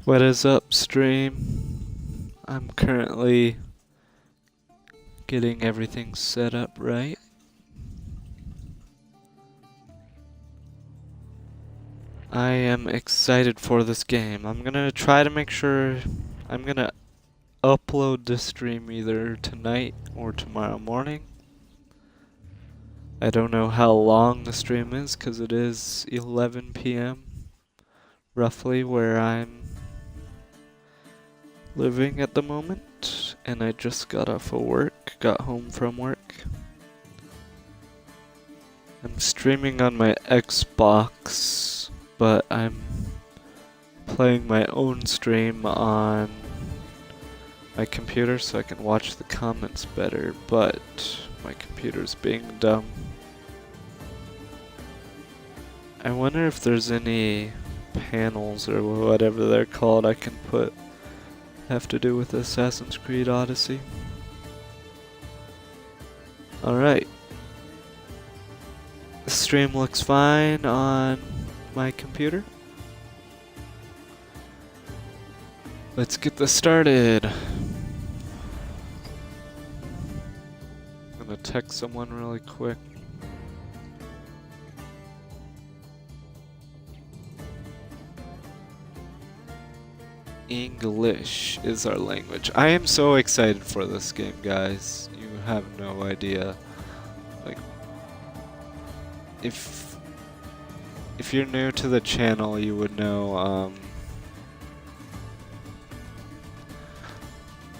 What is up, stream? I'm currently getting everything set up right. I am excited for this game. I'm gonna try to make sure I'm gonna upload this stream either tonight or tomorrow morning. I don't know how long the stream is because it is 11 p.m. roughly where I'm living at the moment, and I just got off of work, got home from work. I'm streaming on my Xbox, but I'm playing my own stream on my computer so I can watch the comments better, but my computer's being dumb. I wonder if there's any panels or whatever they're called I can put have to do with Assassin's Creed Odyssey. Alright. The stream looks fine on my computer. Let's get this started. I'm gonna text someone really quick. English is our language. I am so excited for this game, guys. You have no idea. Like, if you're new to the channel, you would know,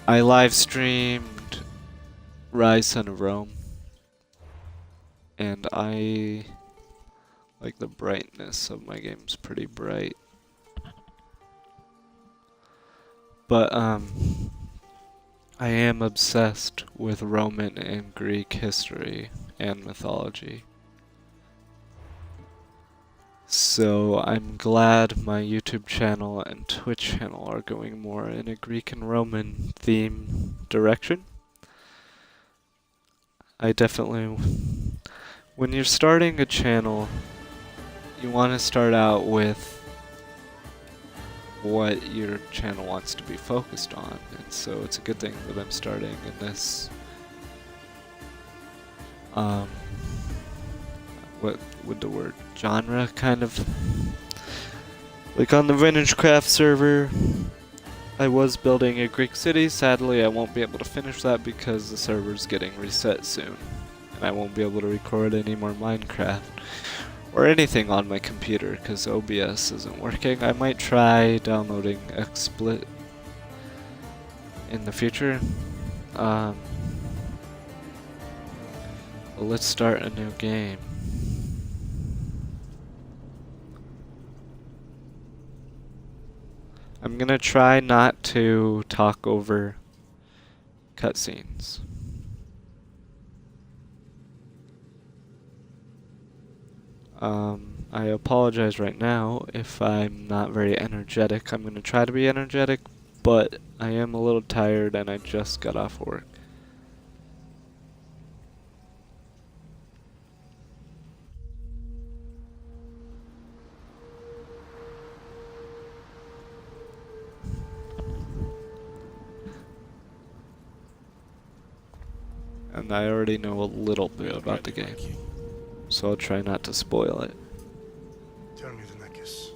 I live streamed Rise Son of Rome, and I like the brightness of my game's pretty bright. But I am obsessed with Roman and Greek history and mythology. So I'm glad my YouTube channel and Twitch channel are going more in a Greek and Roman theme direction. I definitely, when you're starting a channel, you want to start out with what your channel wants to be focused on, and so it's a good thing that I'm starting in this what would the word genre kind of like on the Vintage Craft server. I was building a Greek city. Sadly, I won't be able to finish that because the server's getting reset soon, and I won't be able to record any more Minecraft or anything on my computer because OBS isn't working. I might try downloading XSplit in the future. But let's start a new game. I'm gonna try not to talk over cutscenes. I apologize right now if I'm not very energetic. I'm going to try to be energetic, but I am a little tired and I just got off work. And I already know a little bit about the game, so I'll try not to spoil it. Tell me, Denekis,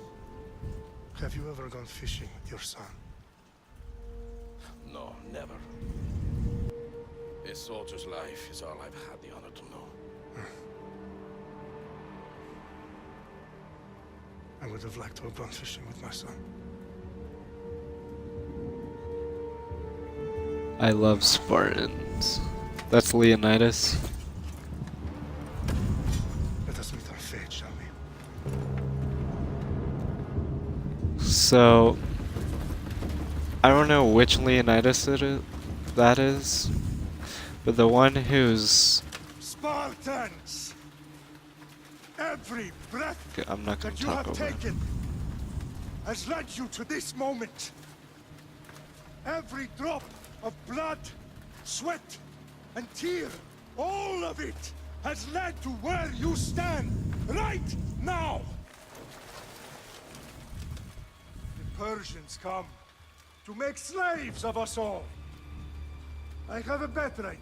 have you ever gone fishing with your son? No, never. A soldier's life is all I've had the honor to know. I would have liked to have gone fishing with my son. I love Spartans. That's Leonidas. Let us meet our fate, shall we? So, I don't know which Leonidas that is, but the one who's... Spartans! Every breath Okay, I'm not gonna that you talk have over him. taken has led you to this moment. Every drop of blood, sweat, and tear, all of it has led to where you stand right now. Persians come to make slaves of us all. I have a better idea.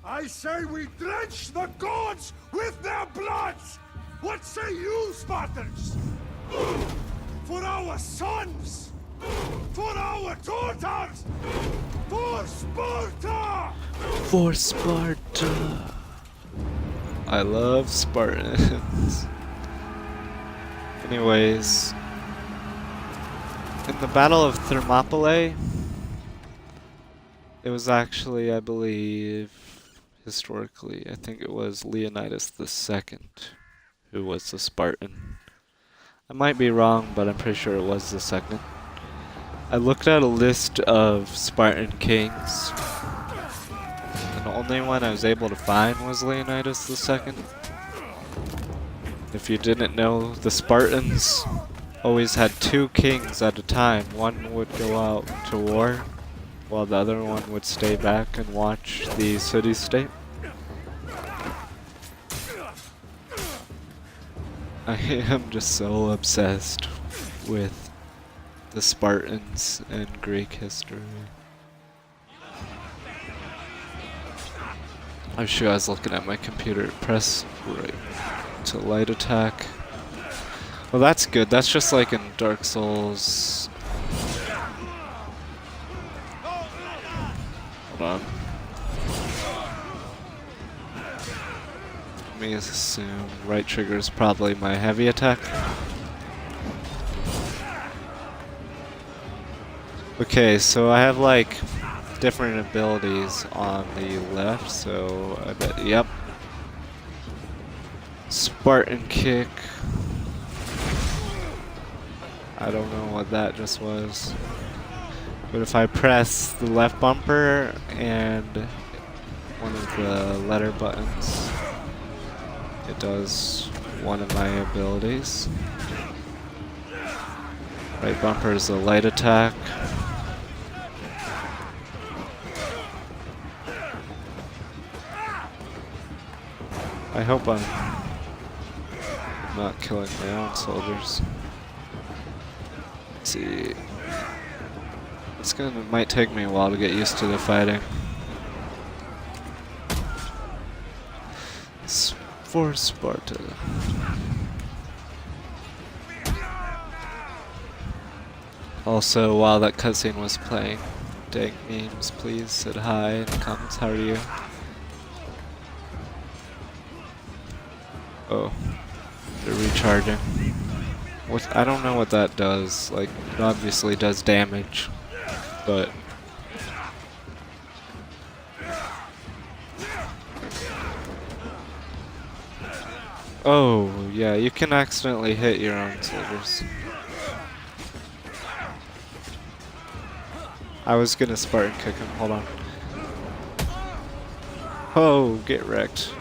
I say we drench the gods with their bloods! What say you, Spartans? For our sons! For our daughters! For Sparta! For Sparta! I love Spartans. Anyways, in the Battle of Thermopylae, it was actually, I believe, historically, I think it was Leonidas II who was the Spartan. I might be wrong, but I'm pretty sure it was the second. I looked at a list of Spartan kings, and the only one I was able to find was Leonidas II. If you didn't know, the Spartans always had two kings at a time. One would go out to war, while the other one would stay back and watch the city-state. I am just so obsessed with the Spartans and Greek history. I'm sure I was looking at my computer. Press right to light attack. Well, that's good. That's just like in Dark Souls. Hold on. Let me assume right trigger is probably my heavy attack. Okay, so I have like different abilities on the left, so I bet, yep. Spartan kick. I don't know what that just was. But if I press the left bumper and one of the letter buttons, it does one of my abilities. Right bumper is a light attack. I hope I'm not killing my own soldiers. Let's see. Might take me a while to get used to the fighting. For Sparta. Also, while that cutscene was playing, dang memes, please said hi in the comments. How are you? Oh, they're recharging. I don't know what that does. Like, it obviously does damage, but oh, yeah, you can accidentally hit your own soldiers. I was gonna Spartan kick him, hold on. Oh, get wrecked.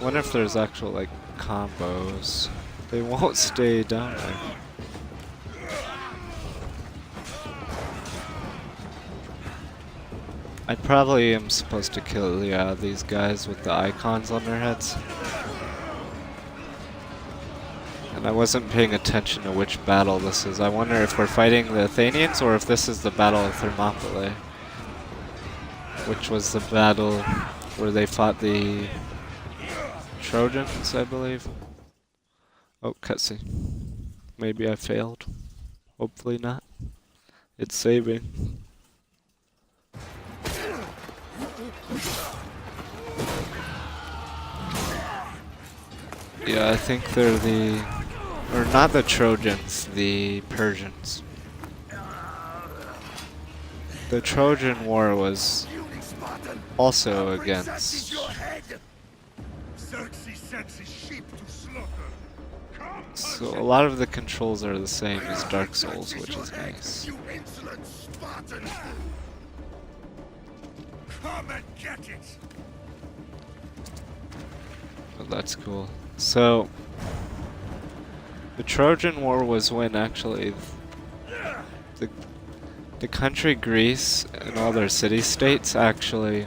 Wonder if there's actual, like, combos. They won't stay down there. I probably am supposed to kill these guys with the icons on their heads. And I wasn't paying attention to which battle this is. I wonder if we're fighting the Athenians or if this is the Battle of Thermopylae. Which was the battle where they fought the Trojans, I believe. Oh, cutscene. Maybe I failed. Hopefully not. It's saving. Yeah, I think they're or not the Trojans, the Persians. The Trojan War was also against. So a lot of the controls are the same as Dark Souls, which is nice. Come and get it. Oh, that's cool. So the Trojan War was when actually the country Greece and all their city-states actually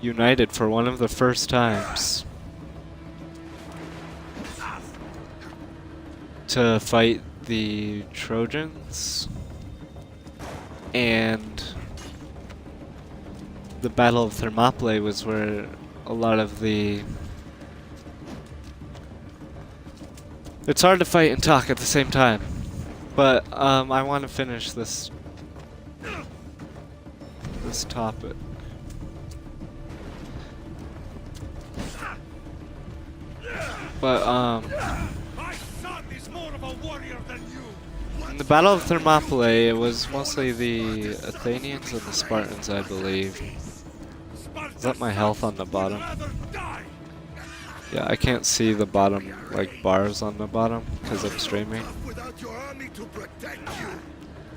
united for one of the first times to fight the Trojans, and the Battle of Thermopylae was where a lot of the... It's hard to fight and talk at the same time, but I want to finish this topic. But My son is more of a warrior than you. in the Battle of Thermopylae, it was mostly the Athenians and the Spartans, I believe. Is that my health on the bottom? Yeah, I can't see the bottom, like, bars on the bottom, because I'm streaming. Without your army to protect you.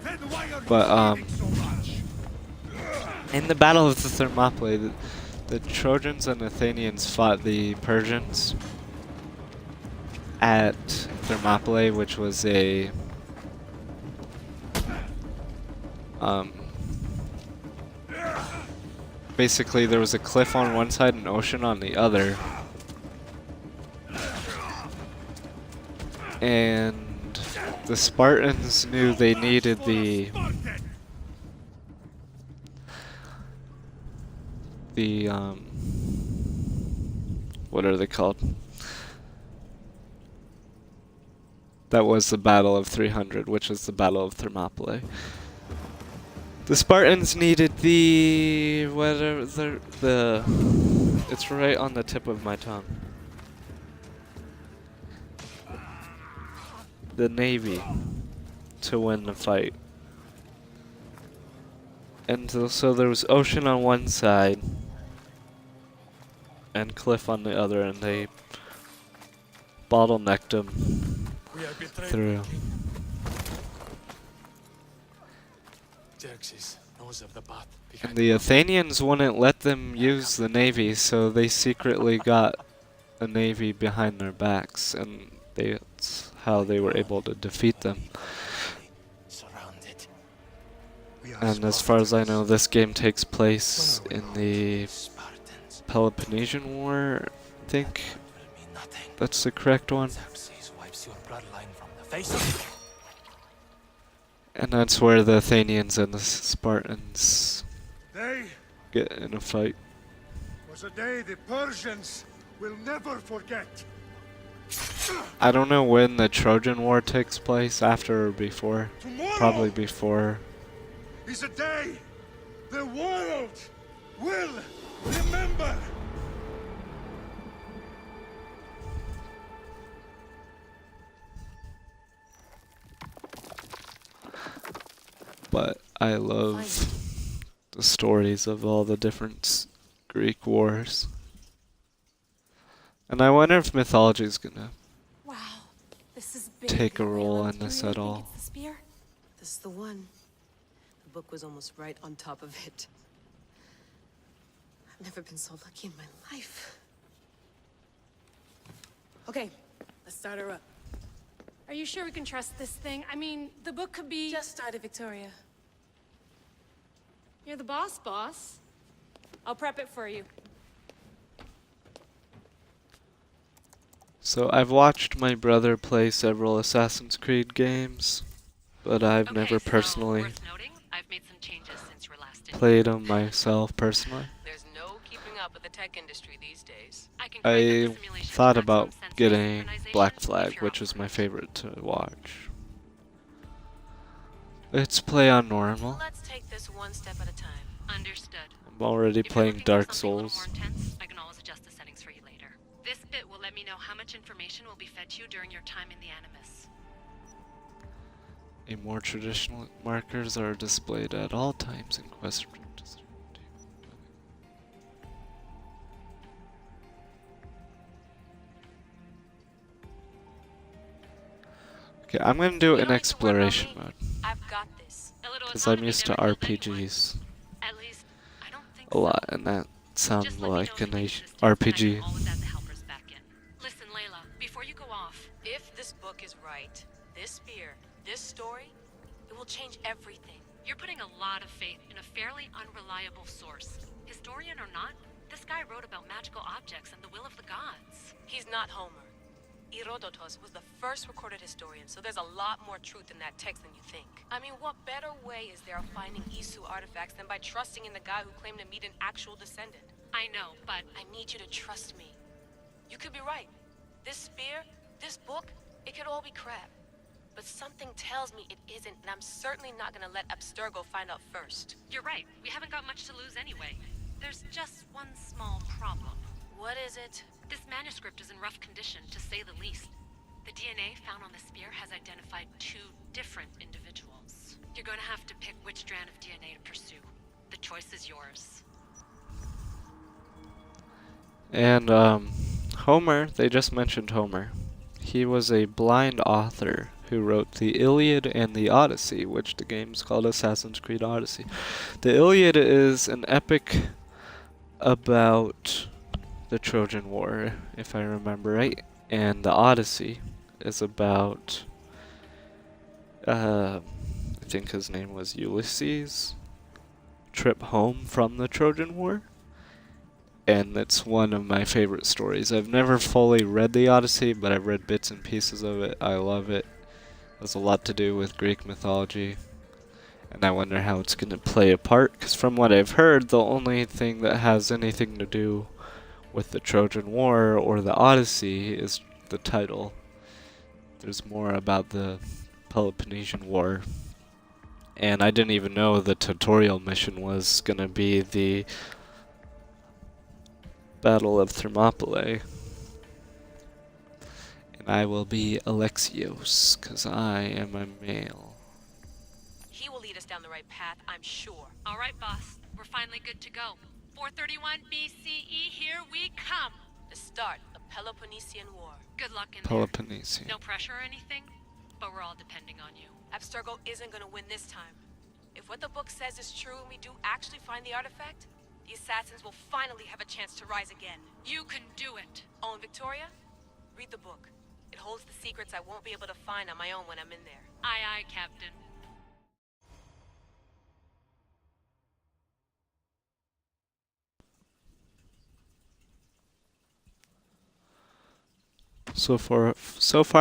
Then why are But, you bleeding so much? in the Battle of the Thermopylae, the Trojans and Athenians fought the Persians at Thermopylae, which was a basically there was a cliff on one side and ocean on the other, and the Spartans knew they needed the what are they called? That was the Battle of 300, which was the Battle of Thermopylae. The Spartans needed the... whatever the... It's right on the tip of my tongue. The navy to win the fight. And so there was ocean on one side and cliff on the other, and they bottlenecked them through. Xerxes knows of the path And the Athenians wouldn't let them use the navy, so they secretly got a navy behind their backs, and that's how they were able to defeat them. surrounded. And as far as I know, this game takes place in the Spartans Peloponnesian War, I think. will mean nothing. That's the correct one. Xerxes wipes your bloodline from the face of And that's where the Athenians and the Spartans Day get in a fight. was a day the Persians will never forget. I don't know when the Trojan War takes place, after or before. Tomorrow Probably before. is a day the world will remember. But I love the stories of all the different Greek wars. And I wonder if mythology is gonna Wow, this is big. take a role Layla, in do you this really at think all. it's the spear? This is the one. The book was almost right on top of it. I've never been so lucky in my life. Okay, let's start her up. Are you sure we can trust this thing? I mean, the book could be... Just started, Victoria. You're the boss. I'll prep it for you. So I've watched my brother play several Assassin's Creed games, but I've never personally Worth noting, I've made some changes since you were last in. played them myself personally. There's no keeping up with the tech industry these days. I can create I the simulation thought to about maximum sensory getting synchronization Black if Flag, you're which up is for my it. favorite to watch. Let's play on normal. Let's take this one step at a time. Understood. I'm already If you're playing looking for Dark something a little Souls. more intense, I can always adjust the settings for you later. This bit will let me know how much information will be fed to you during your time in the Animus. A more traditional markers are displayed at all times in quest. Okay, I'm gonna do You it in don't need to worry about exploration me. mode, I've got this. A little because I'm autonomy used to never killed anyone. RPGs At least, I don't think a lot, so. and that Just sounds let me like know an the existence, and I RPG. can always add the helpers back in. Listen, Layla, before you go off, If this book is right, this spear, this story, it will change everything. you're putting a lot of faith in a fairly unreliable source. Historian or not, this guy wrote about magical objects and the will of the gods. He's not Homer. Herodotus was the first recorded historian, so there's a lot more truth in that text than you think. I mean, what better way is there of finding Isu artifacts than by trusting in the guy who claimed to meet an actual descendant? I know, but I need you to trust me. You could be right. This spear, this book, it could all be crap. But something tells me it isn't, and I'm certainly not gonna let Abstergo find out first. you're right. We haven't got much to lose anyway. There's just one small problem. What is it? This manuscript is in rough condition, to say the least. The DNA found on the spear has identified 2 different individuals. You're going to have to pick which strand of DNA to pursue. The choice is yours. And Homer, they just mentioned Homer. He was a blind author who wrote the Iliad and the Odyssey, which the game's called Assassin's Creed Odyssey. The Iliad is an epic about the Trojan War, if I remember right, and the Odyssey is about, I think his name was Ulysses' trip home from the Trojan War, and it's one of my favorite stories. I've never fully read the Odyssey, but I've read bits and pieces of it. I love it. It has a lot to do with Greek mythology, and I wonder how it's going to play a part, because from what I've heard, the only thing that has anything to do with the Trojan War or the Odyssey is the title. There's more about the Peloponnesian War, and I didn't even know the tutorial mission was going to be the Battle of Thermopylae. And I will be Alexios, because I am a male. He will lead us down the right path, I'm sure. All right, boss. We're finally good to go. 431 BCE, here we come. The start of Peloponnesian War. Good luck in there. Peloponnesian. No pressure or anything, but we're all depending on you. Abstergo isn't gonna win this time. If what the book says is true and we do actually find the artifact, the assassins will finally have a chance to rise again. You can do it. Oh, and Victoria? Read the book. It holds the secrets I won't be able to find on my own when I'm in there. Aye, aye, Captain. So far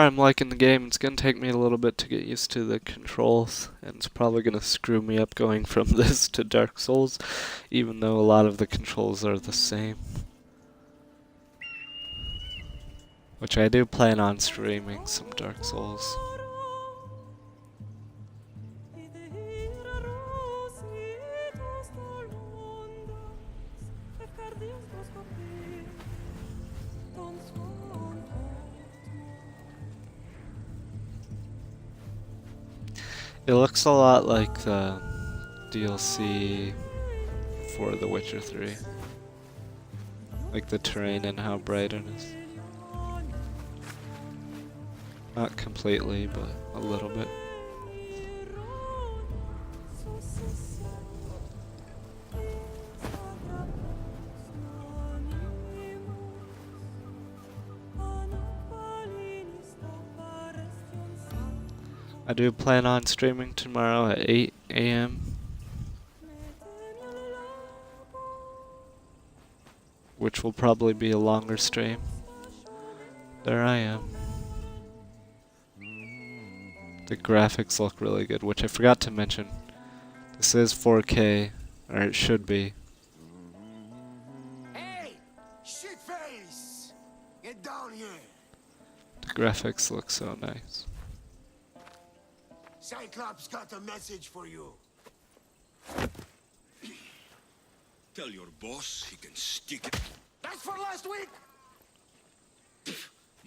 I'm liking the game. It's gonna take me a little bit to get used to the controls, and it's probably gonna screw me up going from this to Dark Souls, even though a lot of the controls are the same. Which I do plan on streaming some Dark Souls. It looks a lot like the DLC for The Witcher 3. Like the terrain and how bright it is. Not completely, but a little bit. I do plan on streaming tomorrow at 8 AM. Which will probably be a longer stream. There I am. The graphics look really good, which I forgot to mention. This is 4K, or it should be. Hey! Shitface! Get down here! The graphics look so nice. Cyclops got a message for you. Tell your boss he can stick it. That's for last week!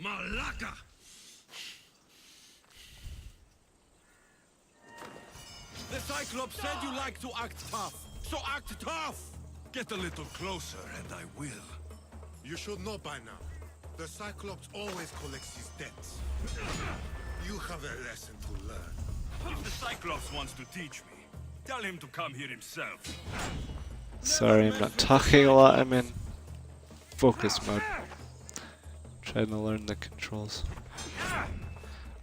Malaka! The Cyclops said you like to act tough, so act tough! Get a little closer and I will. You should know by now. The Cyclops always collects his debts. You have a lesson to learn. If the Cyclops wants to teach me, tell him to come here himself. Sorry, I'm not talking a lot. I'm in focus mode. Trying to learn the controls.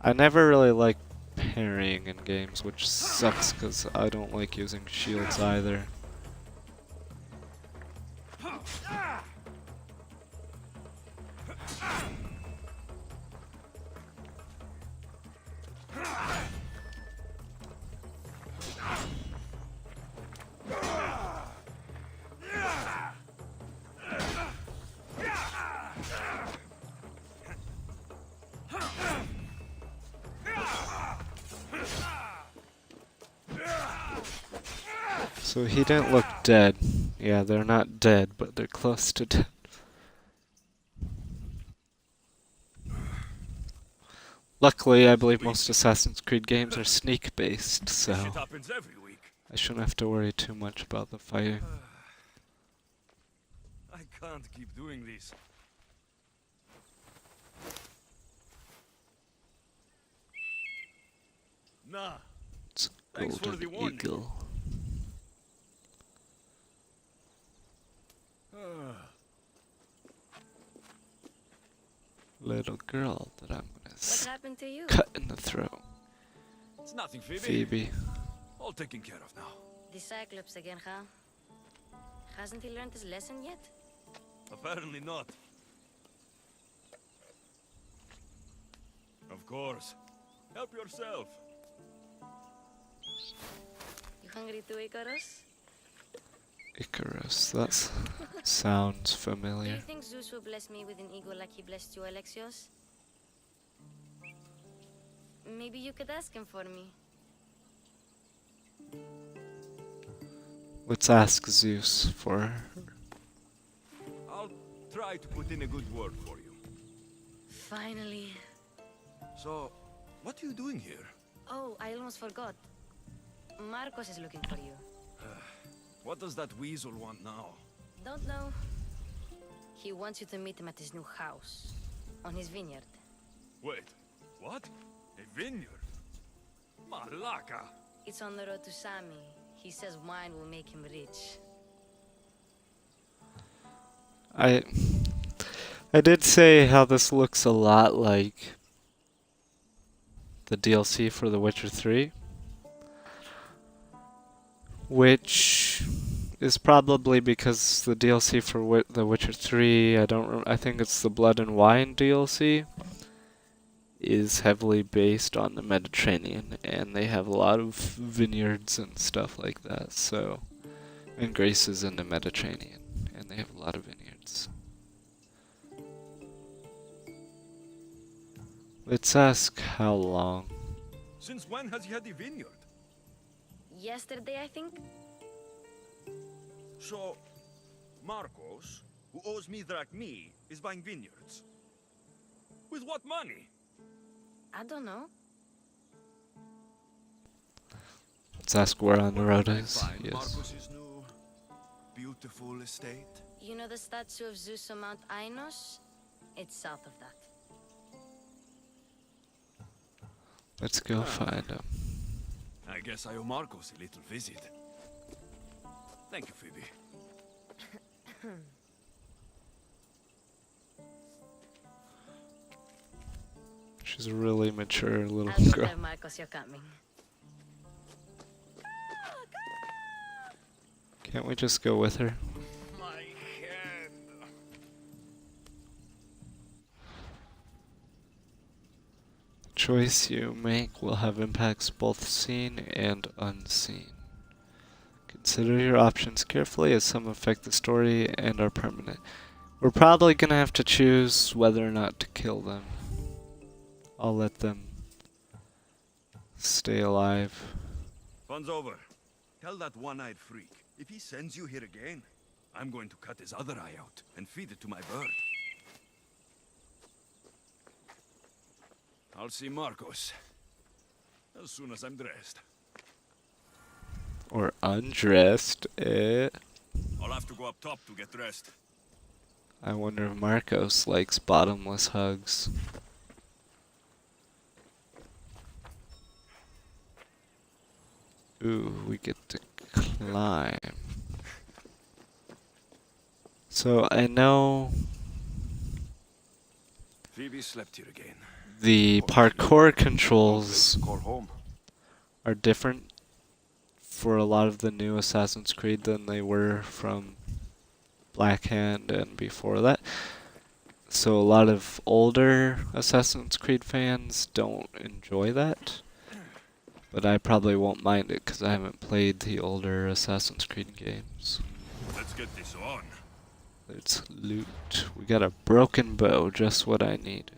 I never really like parrying in games, which sucks because I don't like using shields either. So he didn't look dead. Yeah, they're not dead, but they're close to dead. Luckily, I believe most Assassin's Creed games are sneak-based, so Shit happens every week. I shouldn't have to worry too much about the fighting. I can't keep doing this. Nah. It's Thanks for the Golden warning. Eagle. Little girl that I'm gonna What happened to you? cut in the throat. It's nothing, Phoebe. Phoebe. All taken care of now. The Cyclops again, huh? Hasn't he learned his lesson yet? Apparently not. Of course. Help yourself. You hungry too, Icarus? Icarus, that sounds Do familiar. you think Zeus will bless me with an ego like he blessed you, Alexios? Maybe you could ask him for me. Let's ask Zeus for I'll try to put in a good word for you. Finally. So, what are you doing here? Oh, I almost forgot. Marcos is looking for you. What does that weasel want now? Don't know. He wants you to meet him at his new house. On his vineyard. Wait, what? A vineyard? Malaka! It's on the road to Sami. He says wine will make him rich. I did say how this looks a lot like the DLC for The Witcher 3, which is probably because the DLC for The Witcher 3, I think it's the Blood and Wine DLC, is heavily based on the Mediterranean, and they have a lot of vineyards and stuff like that. So, and Greece is in the Mediterranean, and they have a lot of vineyards. Let's ask how long. Since when has he had a vineyard? Yesterday, I think? So, Marcos, who owes me drachmi, is buying vineyards. With what money? I don't know. Let's ask where on the Where road can I is. find Yes. Marcos's new, beautiful estate? You know the statue of Zeus on Mount Ainos? It's south of that. Let's go find him. I guess I owe Marcos a little visit. Thank you, Phoebe. She's a really mature little I'll go girl. tell Marcos you're coming. Can't we just go with her? My head. The choice you make will have impacts both seen and unseen. Consider your options carefully as some affect the story and are permanent. We're probably gonna have to choose whether or not to kill them. I'll let them stay alive. Fun's over. Tell that one-eyed freak, if he sends you here again, I'm going to cut his other eye out and feed it to my bird. I'll see Marcos as soon as I'm dressed. Or undressed. I'll have to go up top to get dressed. I wonder if Marcos likes bottomless hugs. Ooh, we get to climb. So I know Phoebe slept here again. the parkour controls Core home. are different for a lot of the new Assassin's Creed than they were from Black Hand and before that. So a lot of older Assassin's Creed fans don't enjoy that. But I probably won't mind it because I haven't played the older Assassin's Creed games. Let's get this on. Let's loot. We got a broken bow, just what I need.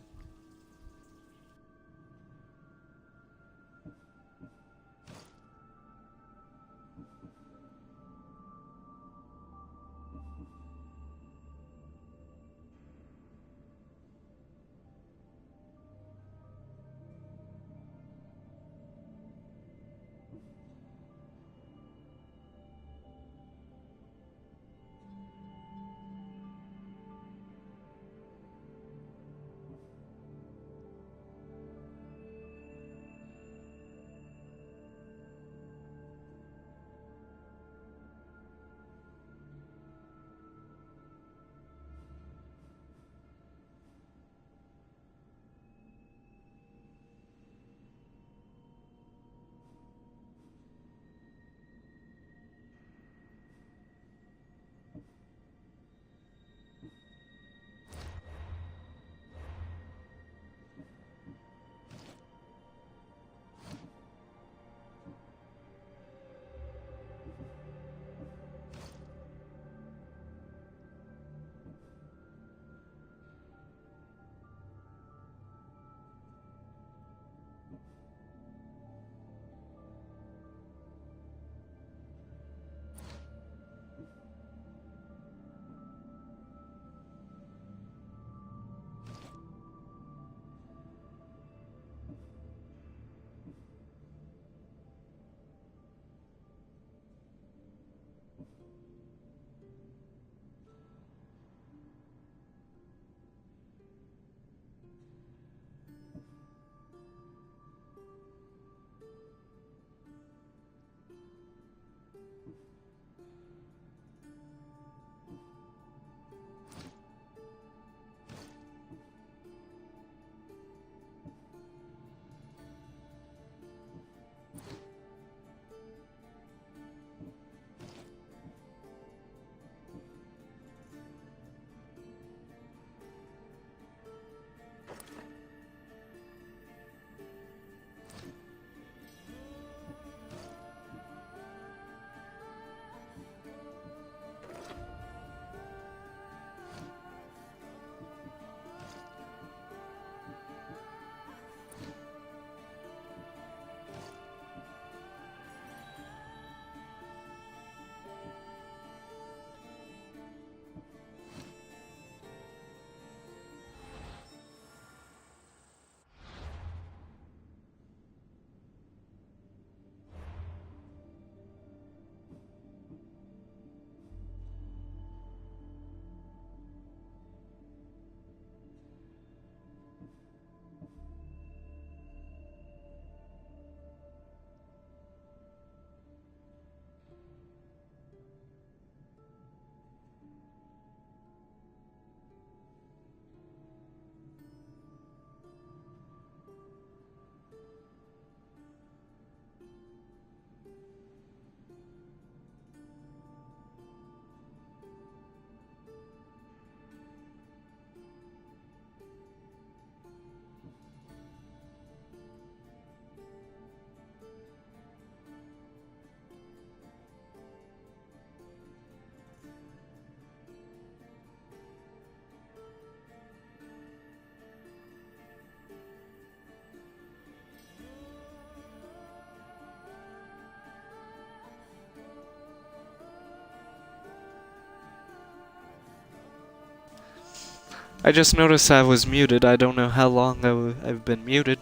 I just noticed I was muted. I don't know how long I've been muted.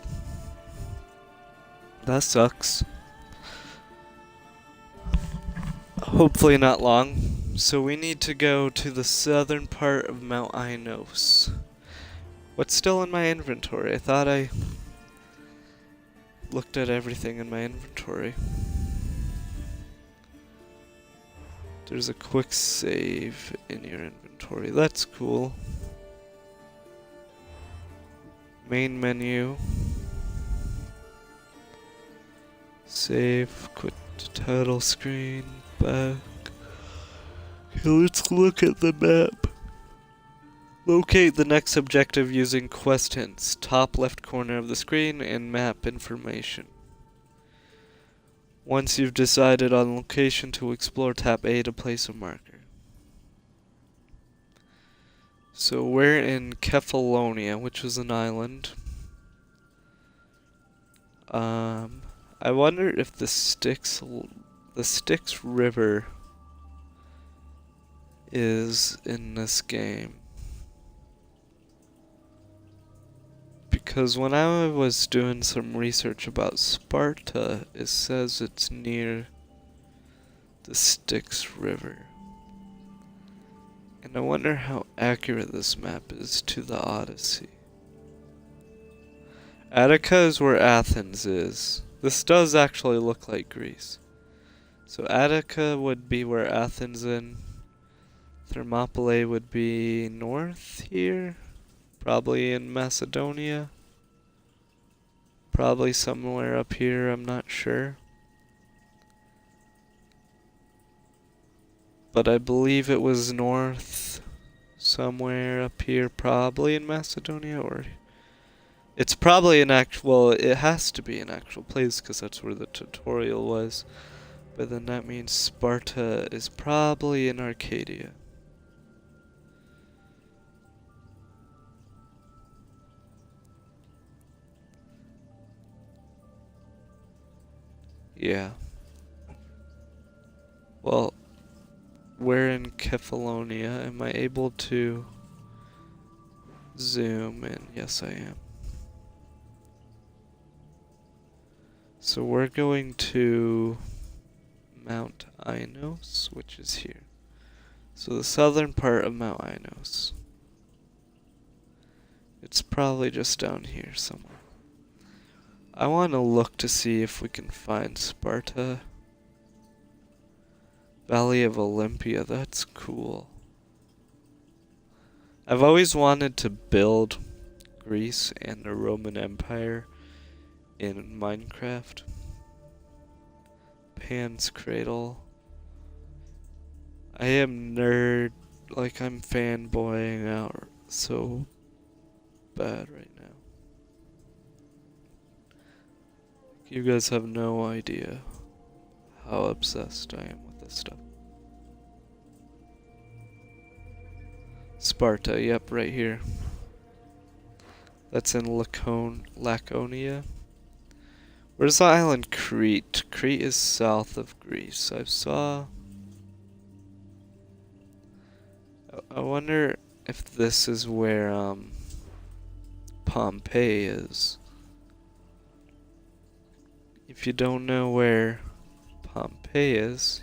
That sucks. Hopefully not long. So we need to go to the southern part of Mount Ainos. What's still in my inventory? I thought I looked at everything in my inventory. There's a quick save in your inventory. That's cool. Main menu. Save. Quit title screen. Back. Okay, let's look at the map. Locate the next objective using quest hints, top left corner of the screen, and map information. Once you've decided on location to explore, tap A to place a marker. So we're in Kefalonia, which is an island. I wonder if the Styx River is in this game. Because when I was doing some research about Sparta, it says it's near the Styx River. And I wonder how accurate this map is to the Odyssey. Attica is where Athens is. This does actually look like Greece. So Attica would be where Athens is. Thermopylae would be north here. Probably in Macedonia. Probably somewhere up here, I'm not sure. But I believe it was north, somewhere up here, probably in Macedonia, or... It's probably an actual... Well, it has to be an actual place, because that's where the tutorial was. But then that means Sparta is probably in Arcadia. Yeah. Well, we're in Kefalonia. Am I able to zoom in? Yes, I am. So we're going to Mount Ainos, which is here. So the southern part of Mount Ainos. It's probably just down here somewhere. I want to look to see if we can find Sparta. Valley of Olympia, that's cool. I've always wanted to build Greece and the Roman Empire in Minecraft. Pan's Cradle. I am nerd, like I'm fanboying out so bad right now. You guys have no idea how obsessed I am with this stuff. Sparta, yep, right here. That's in Laconia. Where's the island Crete? Crete is south of Greece. I wonder if this is where Pompeii is. If you don't know where Pompeii is,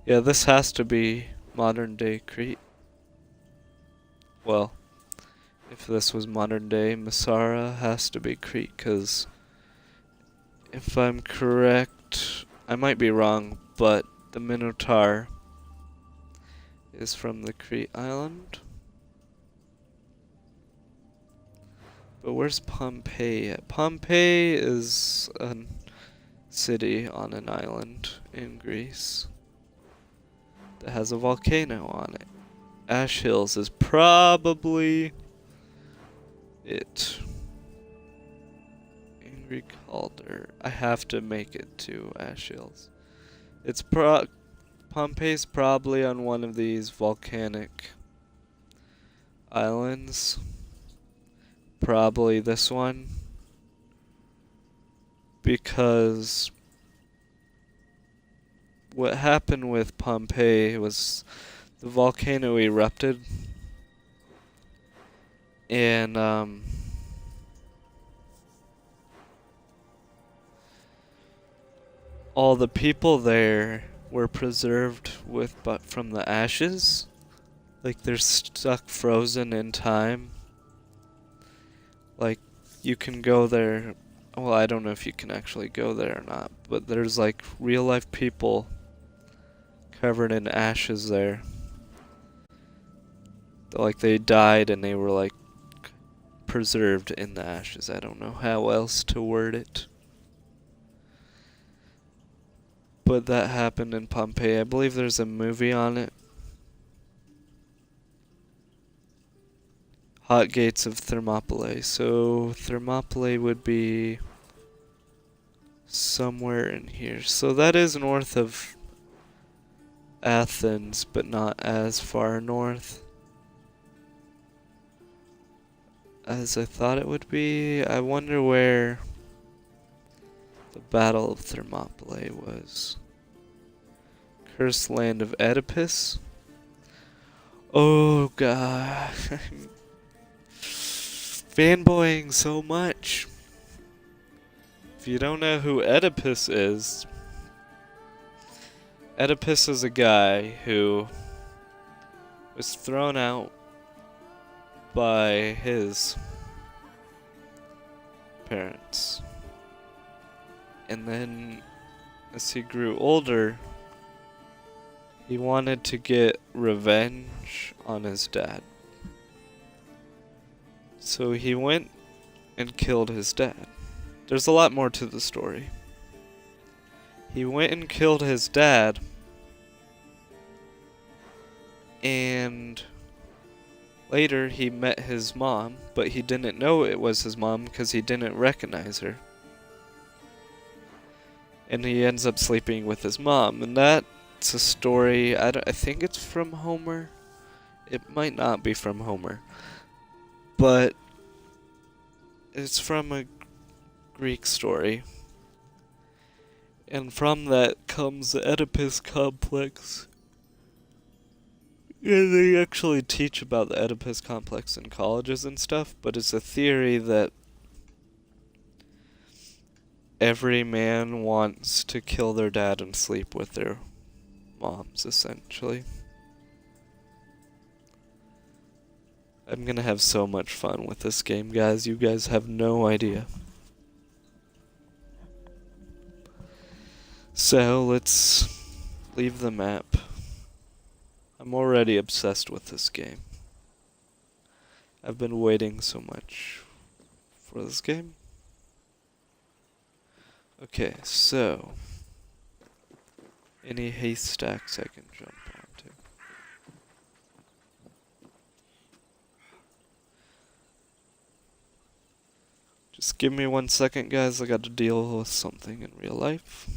yeah, this has to be modern day Crete. Well, if this was modern day Masara, has to be Crete, because if I'm correct, I might be wrong, but the Minotaur is from the Crete island. But where's Pompeii at? Pompeii is a city on an island in Greece that has a volcano on it. Ash Hills is probably it. Angry Calder. I have to make it to Ash Hills. It's Pompeii's probably on one of these volcanic islands. Probably this one. Because what happened with Pompeii was the volcano erupted, and all the people there were preserved but from the ashes, like they're stuck frozen in time. Like you can go there. Well, I don't know if you can actually go there or not, but there's like real life people covered in ashes there. Like they died and they were like preserved in the ashes. I don't know how else to word it. But that happened in Pompeii. I believe there's a movie on it. hot gates of Thermopylae. So Thermopylae would be somewhere in here. So that is north of Athens, but not as far north as I thought it would be. I wonder where the Battle of Thermopylae was. Cursed land of Oedipus. Oh god. I'm fanboying so much. If you don't know who Oedipus is a guy who was thrown out by his parents. And then, as he grew older, he wanted to get revenge on his dad. So he went and killed his dad. There's a lot more to the story. He went and killed his dad, and later he met his mom, but he didn't know it was his mom because he didn't recognize her. And he ends up sleeping with his mom, and that's a story, I think it's from Homer. It might not be from Homer, but it's from a Greek story. And from that comes the Oedipus complex. Yeah, they actually teach about the Oedipus complex in colleges and stuff, but it's a theory that every man wants to kill their dad and sleep with their moms, essentially. I'm gonna have so much fun with this game, guys. You guys have no idea. So, let's leave the map. I'm already obsessed with this game. I've been waiting so much for this game. Okay, so any haystacks I can jump onto. Just give me 1 second, guys. I got to deal with something in real life.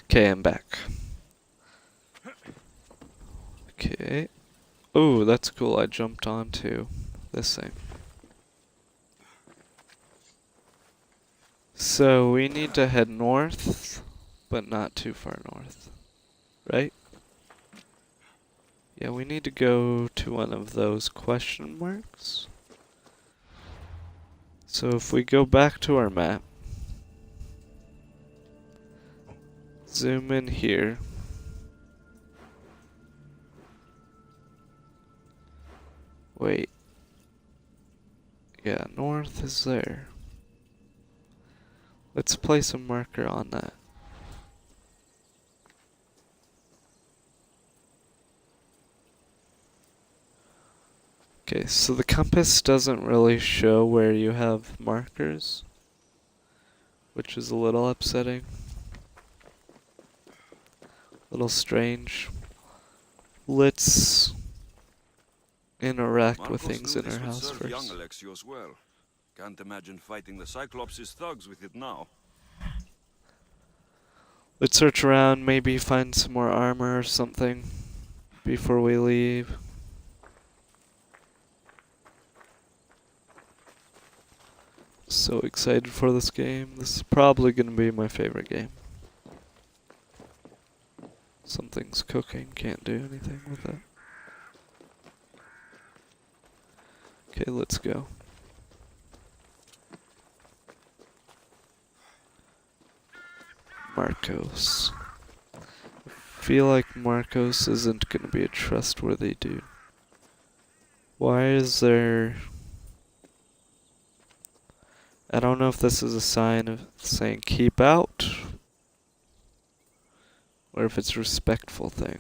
Okay, I'm back. Okay. Oh, that's cool. I jumped onto this thing. So we need to head north, but not too far north. Right? Yeah, we need to go to one of those question marks. So if we go back to our map, zoom in here. Wait. Yeah, north is there. Let's place a marker on that. Okay, so the compass doesn't really show where you have markers, which is a little upsetting. A little strange. Let's interact with Marcos things knew in this our would house serve young first. Alexios well. Can't imagine fighting the Cyclops' thugs with it now. Let's search around, maybe find some more armor or something before we leave. So excited for this game. This is probably going to be my favorite game. Something's cooking, can't do anything with it. Okay, let's go. Marcos. I feel like Marcos isn't going to be a trustworthy dude. Why is there... I don't know if this is a sign of saying keep out, or if it's a respectful thing.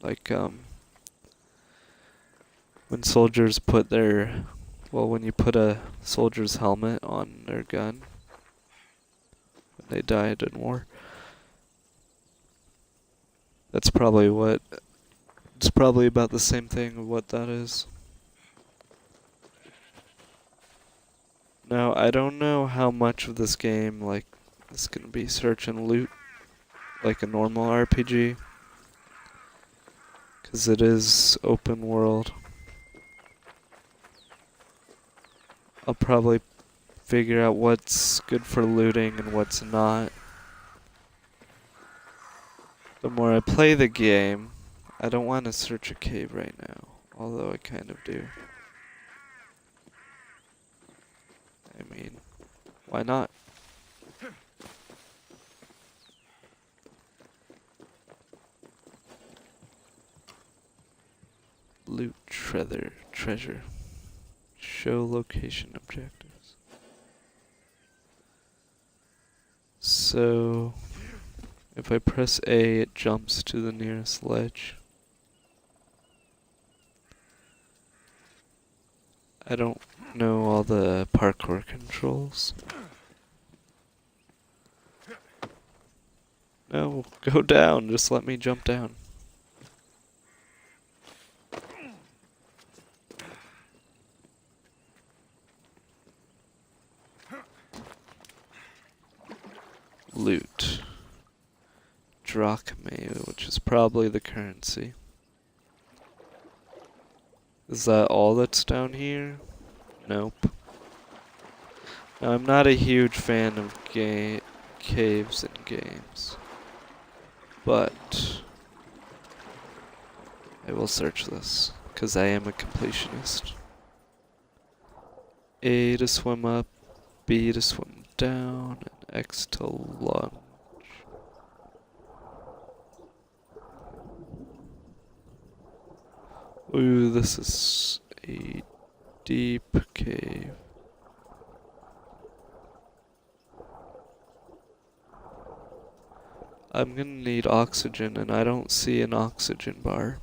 Like, when soldiers put their... Well, when you put a soldier's helmet on their gun, when they died in war. That's probably what... It's probably about the same thing of what that is. Now, I don't know how much of this game, like, is gonna be search and loot, like a normal RPG. 'Cause it is open world. I'll probably figure out what's good for looting and what's not. The more I play the game, I don't want to search a cave right now, although I kind of do. I mean, why not? Loot treasure. Show location objectives. So, if I press A, it jumps to the nearest ledge. I don't know all the parkour controls. No, go down, just let me jump down. Loot. Drachme, which is probably the currency. Is that all that's down here? Nope. Now, I'm not a huge fan of caves in games, but I will search this, because I am a completionist. A to swim up, B to swim down, and X to lunge. Ooh, this is a deep cave. I'm gonna need oxygen, and I don't see an oxygen bar.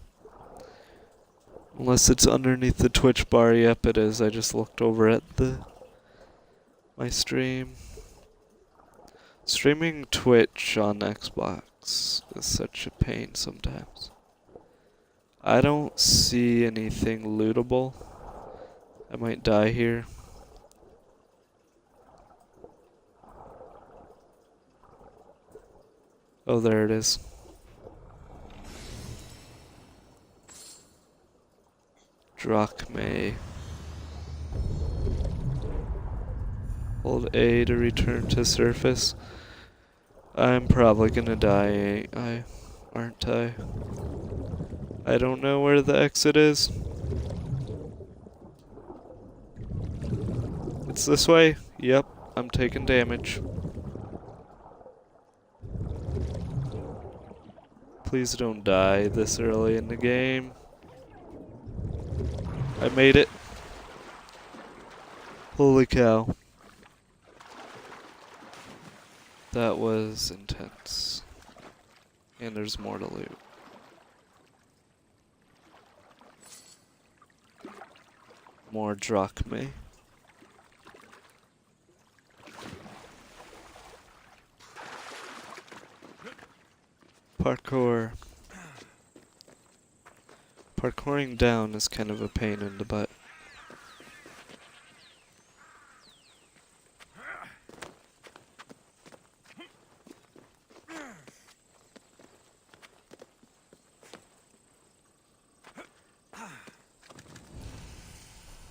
Unless it's underneath the Twitch bar. Yep, it is. I just looked over at my stream. Streaming Twitch on Xbox is such a pain sometimes. I don't see anything lootable. I might die here. Oh, there it is. Drachme. Hold A to return to surface. I'm probably gonna die, aren't I? I don't know where the exit is. It's this way. Yep, I'm taking damage. Please don't die this early in the game. I made it. Holy cow. That was intense. And there's more to loot. More drachme. Parkour. Parkouring down is kind of a pain in the butt.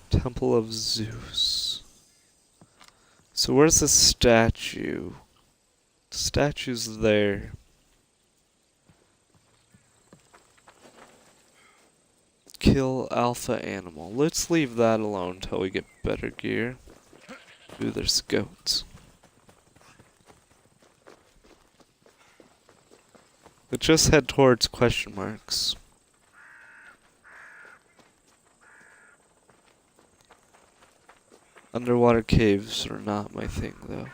Temple of Zeus. So where's the statue? The statue's there. Kill alpha animal. Let's leave that alone till we get better gear. Ooh, there's goats. Let's just head towards question marks. Underwater caves are not my thing, though.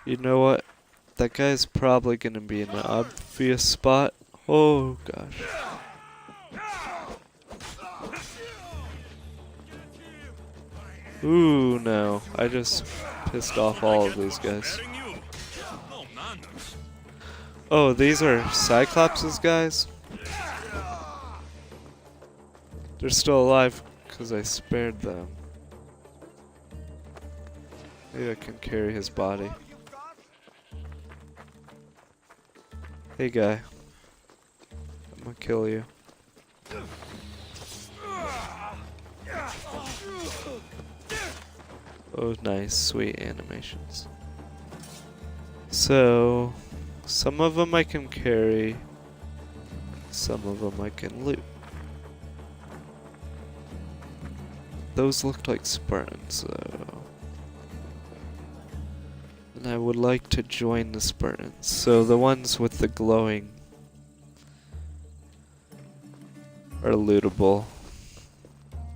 You know what? That guy's probably gonna be in an obvious spot. Oh, gosh. Ooh, no. I just pissed off all of these guys. Oh, these are Cyclops' guys? They're still alive because I spared them. Maybe I can carry his body. Hey guy. I'm gonna kill you. Oh, nice, sweet animations. So, some of them I can carry, some of them I can loot. Those looked like Spartans, though. And I would like to join the Spartans. So the ones with the glowing are lootable.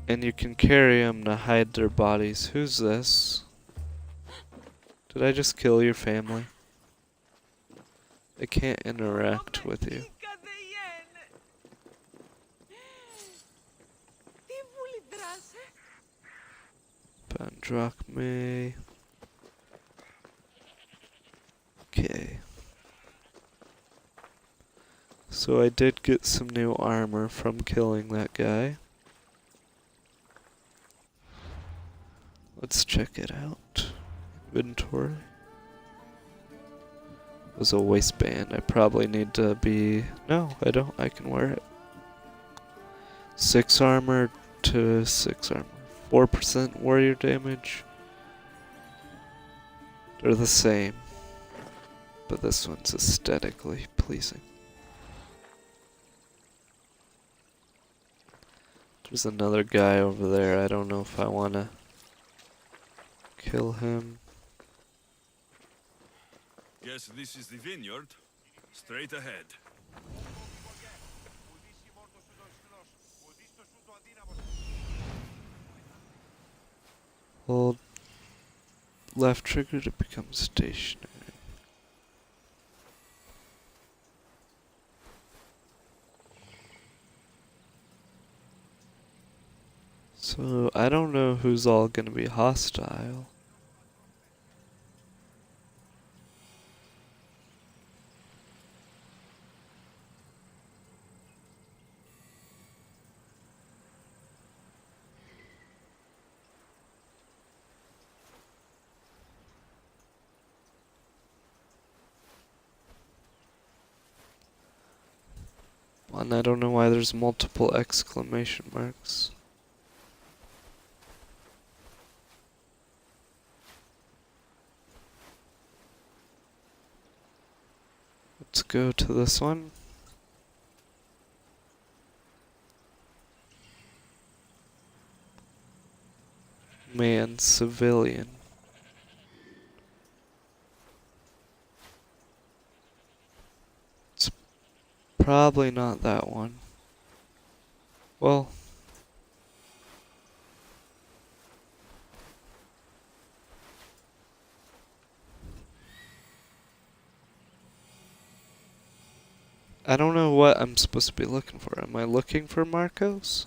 And you can carry them to hide their bodies. Who's this? Did I just kill your family? I can't interact with you. Pandrachme. Okay. So I did get some new armor from killing that guy. Let's check it out. Inventory. It was a waistband. I probably need to be... No, I don't. I can wear it. 6 armor to 6 armor. 4% warrior damage. They're the same. But this one's aesthetically pleasing. There's another guy over there. I don't know if I want to kill him. Guess this is the vineyard. Straight ahead. Hold left trigger to become stationary. So, I don't know who's all gonna be hostile. And I don't know why there's multiple exclamation marks. Let's go to this one. Man, civilian. It's probably not that one. Well, I don't know what I'm supposed to be looking for. Am I looking for Marcos?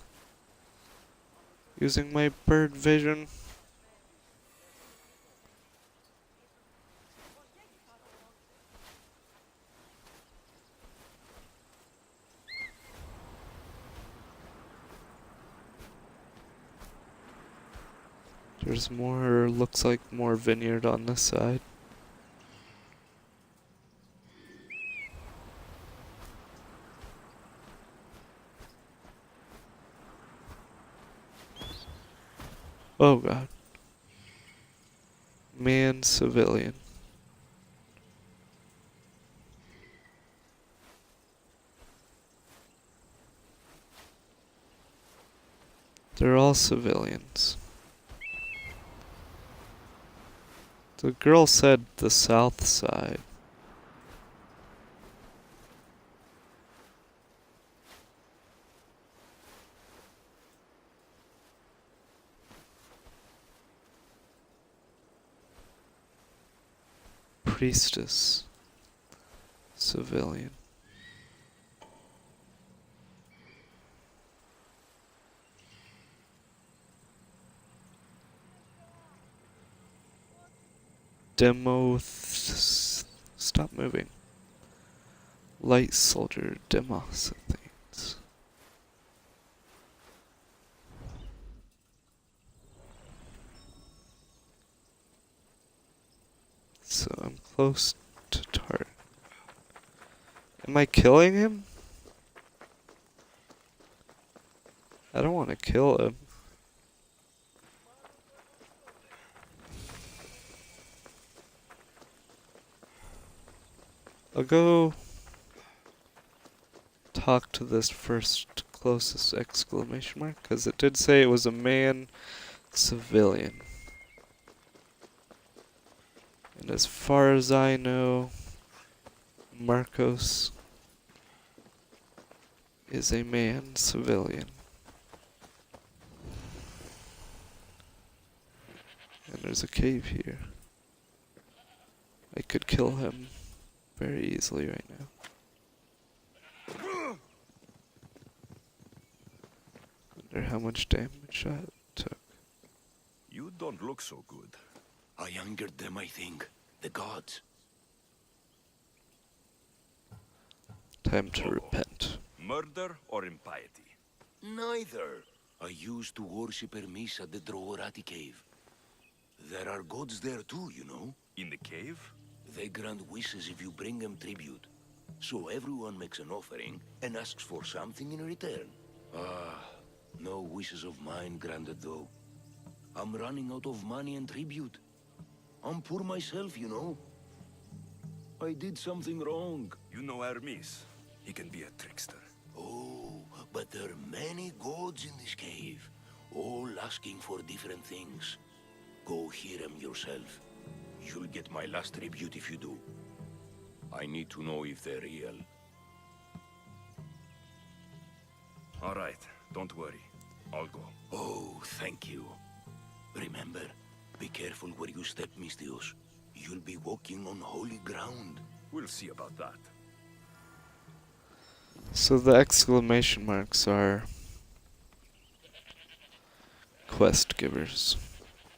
Using my bird vision? There's more, looks like more vineyard on this side. Oh god. Man civilian. They're all civilians. The girl said the south side. Priestess. Civilian. Stop moving. Light soldier Demosthenes. So I'm close to target. Am I killing him? I don't want to kill him. I'll go talk to this first closest exclamation mark, because it did say it was a man civilian. And as far as I know, Marcos is a man civilian. And there's a cave here. I could kill him very easily right now. Wonder how much damage I took. You don't look so good. I angered them, I think. The gods. Time to repent. Murder or impiety? Neither. I used to worship Hermes at the Droorati cave. There are gods there too, you know. In the cave? They grant wishes if you bring them tribute. So everyone makes an offering and asks for something in return. Ah, no wishes of mine granted though. I'm running out of money and tribute. I'm poor myself, you know. I did something wrong. You know Hermes. He can be a trickster. Oh, but there are many gods in this cave, all asking for different things. Go hear them yourself. You'll get my last tribute if you do. I need to know if they're real. All right, don't worry. I'll go. Oh, thank you. Remember, be careful where you step, Mistios. You'll be walking on holy ground. We'll see about that. So the exclamation marks are quest givers.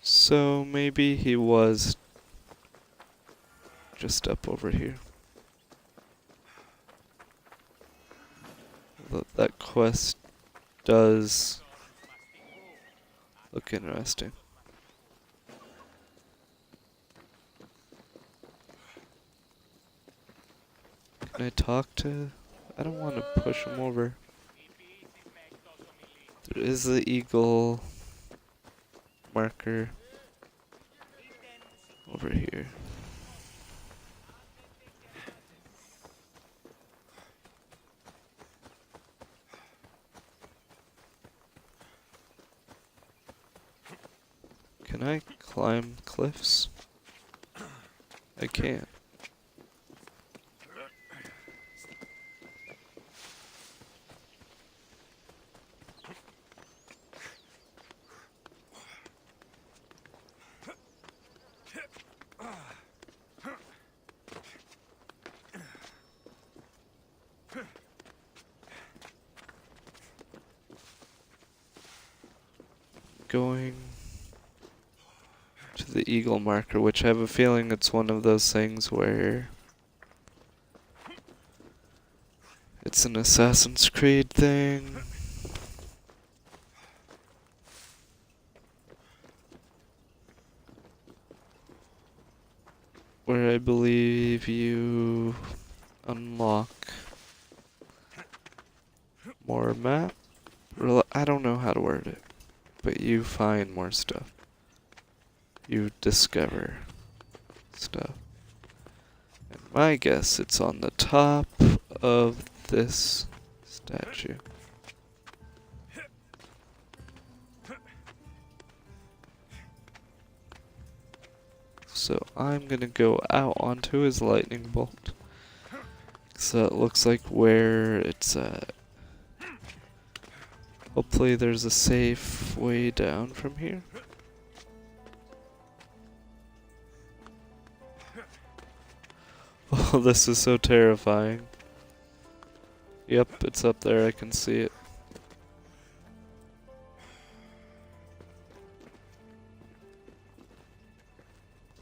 So maybe he was just up over here. That quest does look interesting. Can I talk to... I don't want to push him over. There is the eagle marker over here. Can I climb cliffs? I can't. Going to the eagle marker, which I have a feeling it's one of those things where it's an Assassin's Creed thing. where I believe you unlock more map. I don't know how to word it, but you find more stuff. You discover stuff. And my guess, it's on the top of this statue. So I'm gonna go out onto his lightning bolt. So it looks like where it's at. Hopefully there's a safe way down from here. Oh, this is so terrifying. Yep, it's up there, I can see it.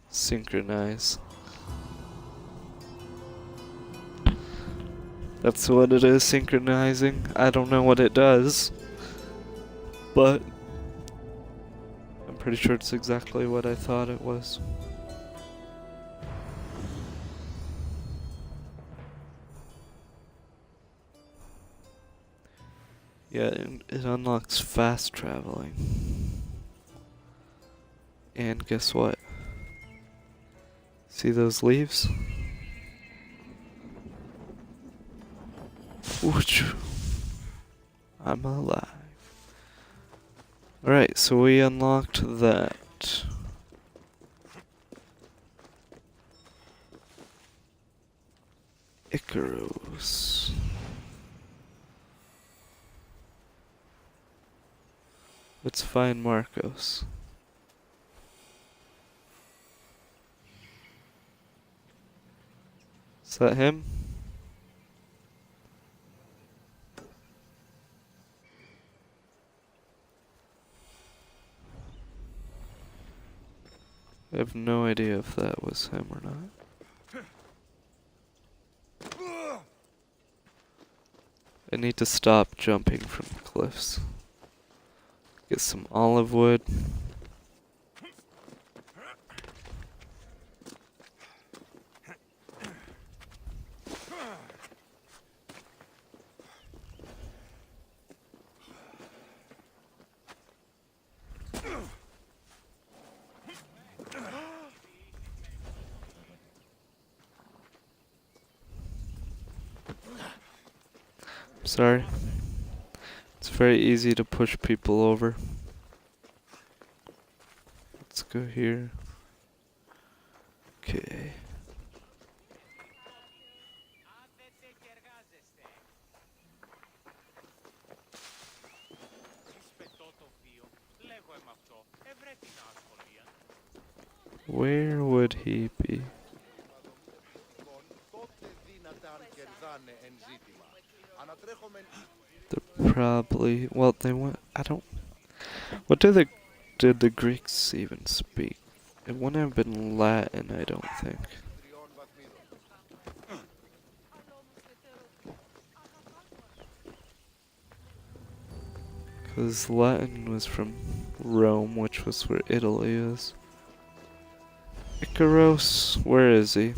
Synchronize. That's what it is, synchronizing. I don't know what it does, but I'm pretty sure it's exactly what I thought it was. Yeah, it unlocks fast traveling. And guess what? See those leaves? Woochoo. I'm alive. Alright, so we unlocked that. Icarus. Let's find Marcos. Is that him? I have no idea if that was him or not. I need to stop jumping from the cliffs. Get some olive wood. Sorry. It's very easy to push people over. Let's go here. Okay. Where would he be? They're probably, well, they went, I don't, what did the Greeks even speak? It wouldn't have been Latin, I don't think. Because Latin was from Rome, which was where Italy is. Icaros, where is he?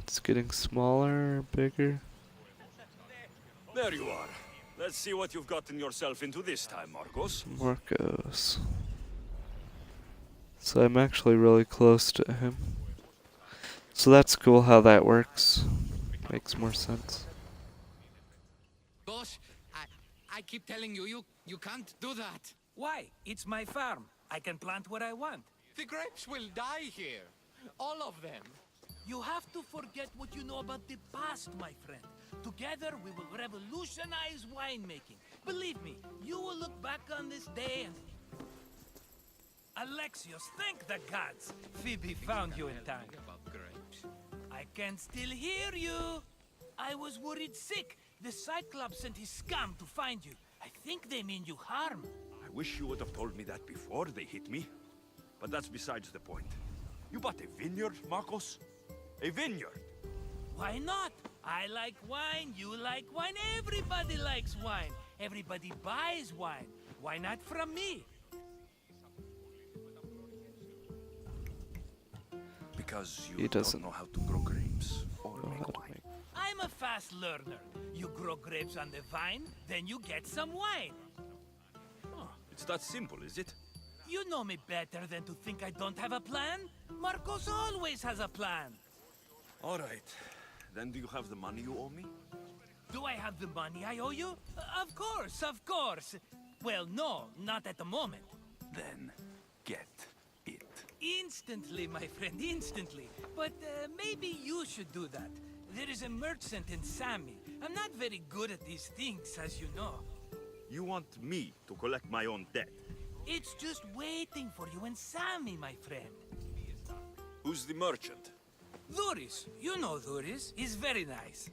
It's getting smaller, bigger. There you are. Let's see what you've gotten yourself into this time, Marcos. Marcos. So I'm actually really close to him. So that's cool how that works. Makes more sense. Boss, I keep telling you, you can't do that. Why? It's my farm. I can plant what I want. The grapes will die here. All of them. You have to forget what you know about the past, my friend. Together, we will revolutionize winemaking. Believe me, you will look back on this day and... Alexios, thank the gods! Phoebe found you in time. I can still hear you. I was worried sick. The Cyclops sent his scum to find you. I think they mean you harm. I wish you would have told me that before they hit me. But that's besides the point. You bought a vineyard, Marcos? A vineyard? Why not? I like wine, you like wine, everybody likes wine. Everybody buys wine. Why not from me? Because He you doesn't don't know how to grow grapes or know how make to wine. I'm a fast learner. You grow grapes on the vine, then you get some wine. Oh, it's that simple, is it? You know me better than to think I don't have a plan. Marcos always has a plan. All right. Then do you have the money you owe me? Do I have the money I owe you? Of course, of course. Well, no, not at the moment. Then get it. Instantly, my friend, instantly. But maybe you should do that. There is a merchant in Sami. I'm not very good at these things, as you know. You want me to collect my own debt? It's just waiting for you in Sami, my friend. Who's the merchant? Duris. You know Duris. He's very nice.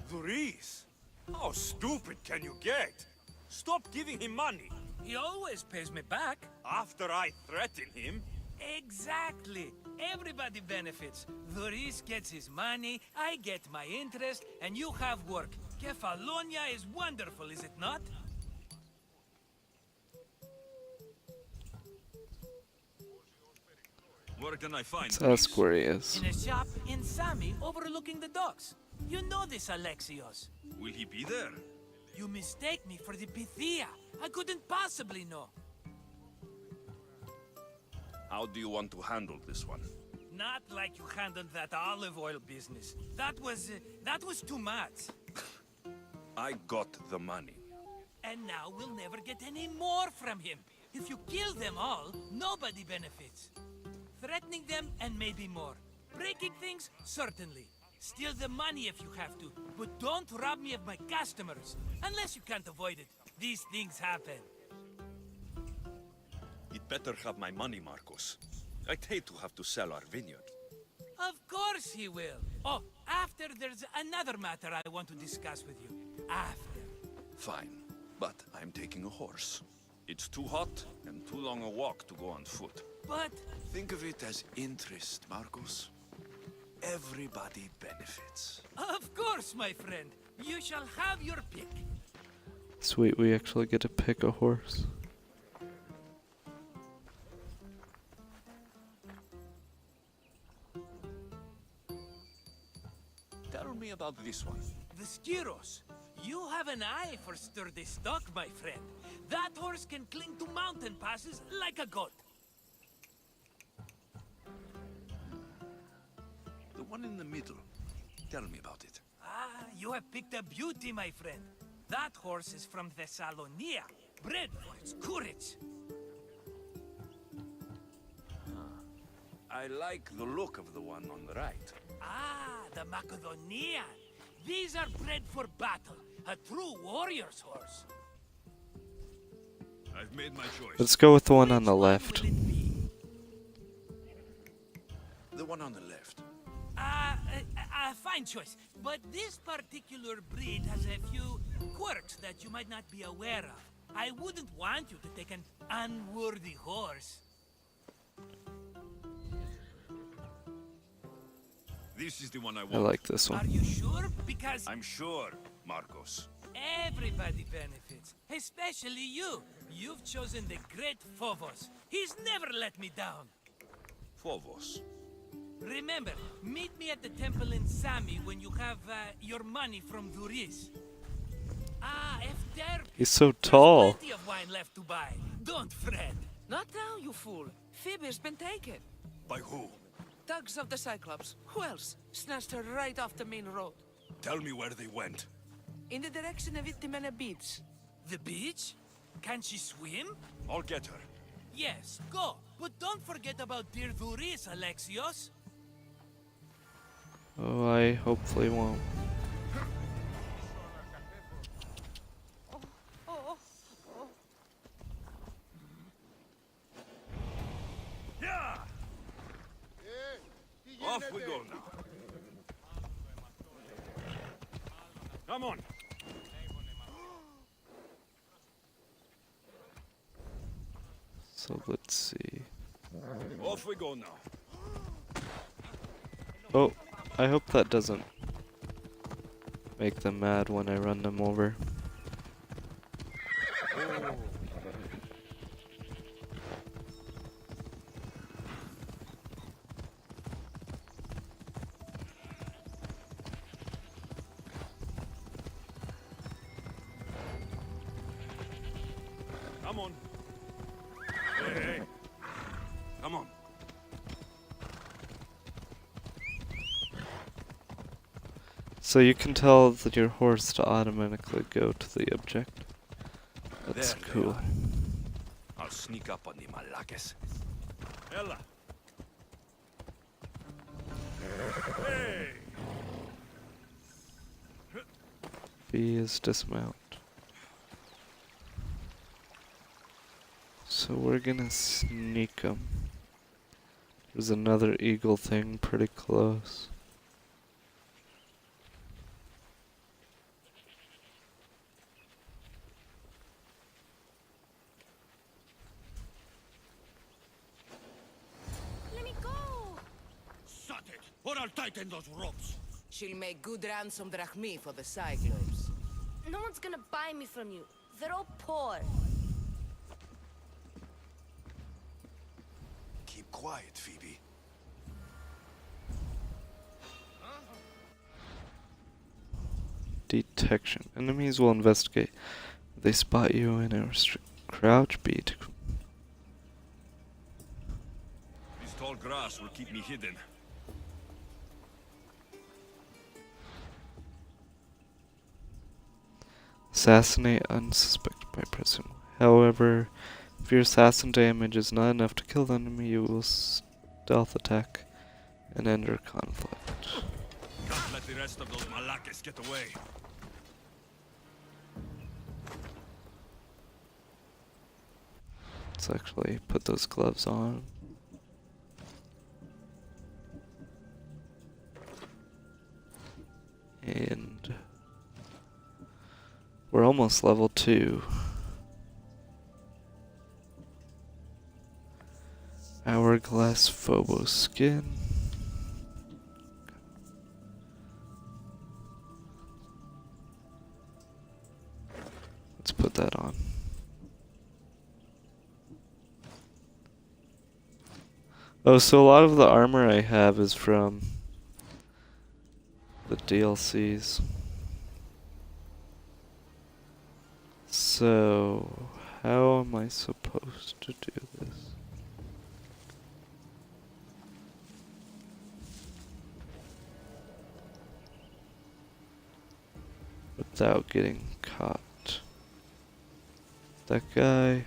Duris? How stupid can you get? Stop giving him money. He always pays me back. After I threaten him? Exactly. Everybody benefits. Duris gets his money, I get my interest, and you have work. Kefalonia is wonderful, is it not? Where can I find Let's Duris? ask where he is. In a shop in Sami overlooking the docks. You know this, Alexios. Will he be there? You mistake me for the Pythia. I couldn't possibly know. How do you want to handle this one? Not like you handled that olive oil business. That was too much. I got the money. And now we'll never get any more from him. If you kill them all, nobody benefits. Threatening them, and maybe more. Breaking things, certainly. Steal the money if you have to, but don't rob me of my customers. Unless you can't avoid it. These things happen. He'd better have my money, Marcos. I'd hate to have to sell our vineyard. Of course he will. Oh, after there's another matter I want to discuss with you. After. Fine, but I'm taking a horse. It's too hot and too long a walk to go on foot. But... Think of it as interest, Marcos. Everybody benefits. Of course, my friend. You shall have your pick. Sweet, we actually get to pick a horse. Tell me about this one. The Skiros. You have an eye for sturdy stock, my friend. That horse can cling to mountain passes like a goat. The one in the middle. Tell me about it. Ah, you have picked a beauty, my friend. That horse is from Thessalonia, bred for its courage. I like the look of the one on the right. Ah, the Macedonian. These are bred for battle, a true warrior's horse. I've made my choice. Let's go with the one on the left. The one on the left. Fine choice. But this particular breed has a few quirks that you might not be aware of. I wouldn't want you to take an unworthy horse. This is the one I want. I like this Are one. you sure? Because I'm sure, Marcos. everybody benefits, especially you. You've chosen the great Phobos. He's never let me down. Phobos. Remember, meet me at the temple in Sami when you have your money from Duris. Ah, if there... He's so There's tall. plenty of wine left to buy. Don't fret. Not now, you fool. Phoebe's been taken. By who? Thugs of the Cyclops. Who else? Snatched her right off the main road. Tell me where they went. In the direction of Itimena Beach. The beach? Can she swim? I'll get her. Yes, go. But don't forget about dear Duris, Alexios. Oh, I hopefully won't. Yeah! we go now. Come on. So let's see. Off we go now. Oh, I hope that doesn't make them mad when I run them over. Come on. Hey, hey. Come on. So you can tell that your horse to automatically go to the object. That's There they cool. are. I'll sneak up on the Malakes. Ella. Hey. B is dismount. So we're gonna sneak them. There's another eagle thing pretty close. Let me go! Shut it, or I'll tighten those ropes. She'll make good ransom drachmi for the Cyclops. No one's gonna buy me from you. They're all poor. Keep quiet, Phoebe. Detection. Enemies will investigate. If they spot you in a crouch B to This tall grass will keep me hidden. assassinate unsuspected by pressing. However, if your assassin damage is not enough to kill the enemy, you will stealth attack and enter conflict. Can't let the rest of those Malakes get away. Let's actually put those gloves on. And we're almost level 2. Hourglass Phobos skin. Let's put that on. Oh, so a lot of the armor I have is from the DLCs. So, how am I supposed to do this? Without getting caught. That guy.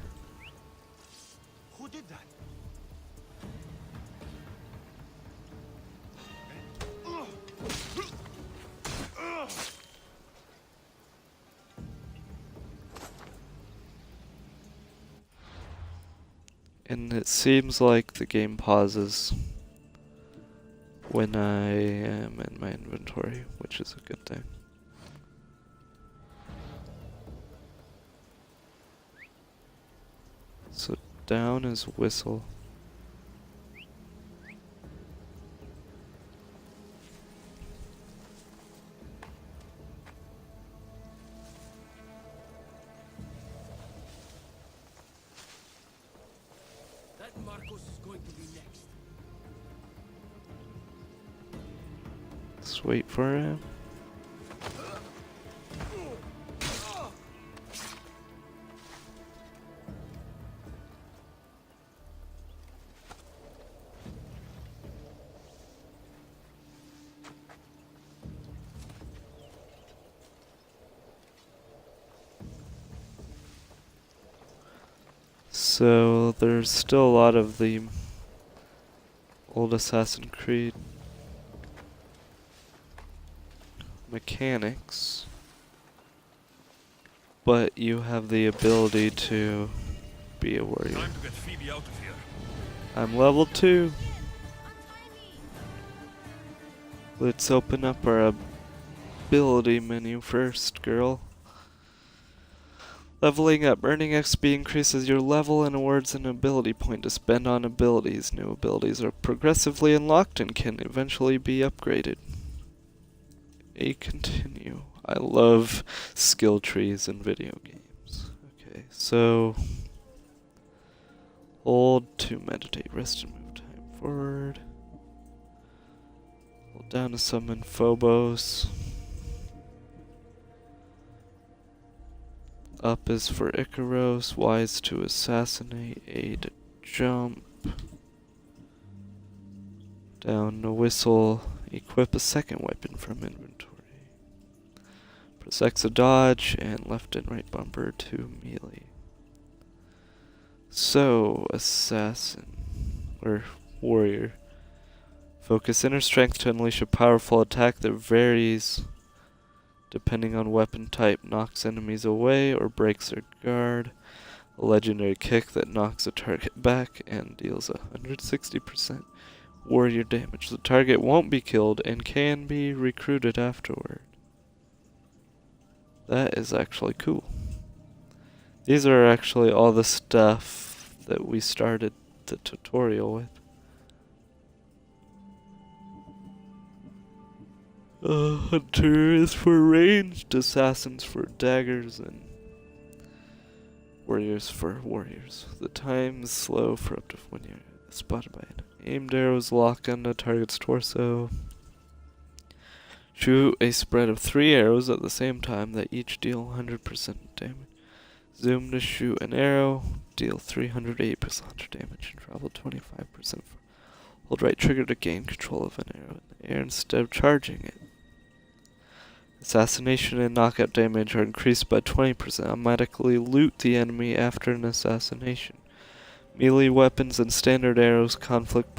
Who did that? And it seems like the game pauses when I am in my inventory, which is a good thing. So down is whistle. That Marcos is going to be next. Let's wait for him. So there's still a lot of the old Assassin's Creed mechanics, but you have the ability to be a warrior. Time to get Phoebe out of here. I'm level 2. Let's open up our ability menu first, girl. Leveling up. Earning XP increases your level and awards an ability point to spend on abilities. New abilities are progressively unlocked and can eventually be upgraded. Continue. I love skill trees in video games. Okay, so hold to meditate, rest and move time forward. Hold down to summon Phobos. Up is for Icaros, Y is to assassinate, A to jump. Down to whistle, equip a second weapon from inventory. Press X to dodge, and left and right bumper to melee. So, assassin, or warrior. Focus inner strength to unleash a powerful attack that varies depending on weapon type, knocks enemies away or breaks their guard. A legendary kick that knocks a target back and deals 160% warrior damage. The target won't be killed and can be recruited afterward. That is actually cool. These are actually all the stuff that we started the tutorial with. Hunter is for ranged, assassins for daggers, and warriors for warriors. The time is slow for up to 1 year. Spotted by it. Aimed arrows lock on the target's torso. Shoot a spread of 3 arrows at the same time that each deal 100% damage. Zoom to shoot an arrow, deal 308% damage, and travel 25%. Hold right trigger to gain control of an arrow in the air instead of charging it. Assassination and knockout damage are increased by 20%. Automatically loot the enemy after an assassination. Melee weapons and standard arrows inflict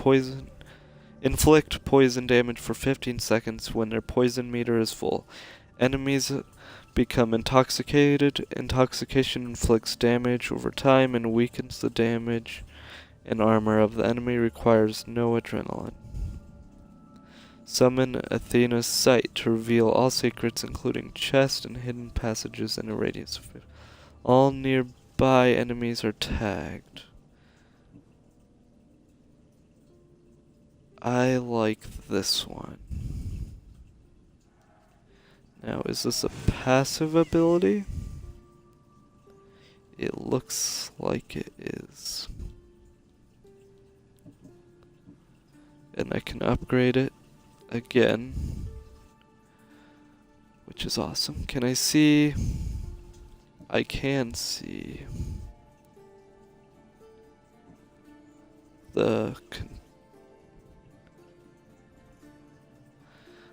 poison damage for 15 seconds when their poison meter is full. Enemies become intoxicated. Intoxication inflicts damage over time and weakens the damage and armor of the enemy, requires no adrenaline. Summon Athena's sight to reveal all secrets, including chests and hidden passages in a radius of 50. All nearby enemies are tagged. I like this one. Now, is this a passive ability? It looks like it is. And I can upgrade it again, which is awesome. Can I see? I can see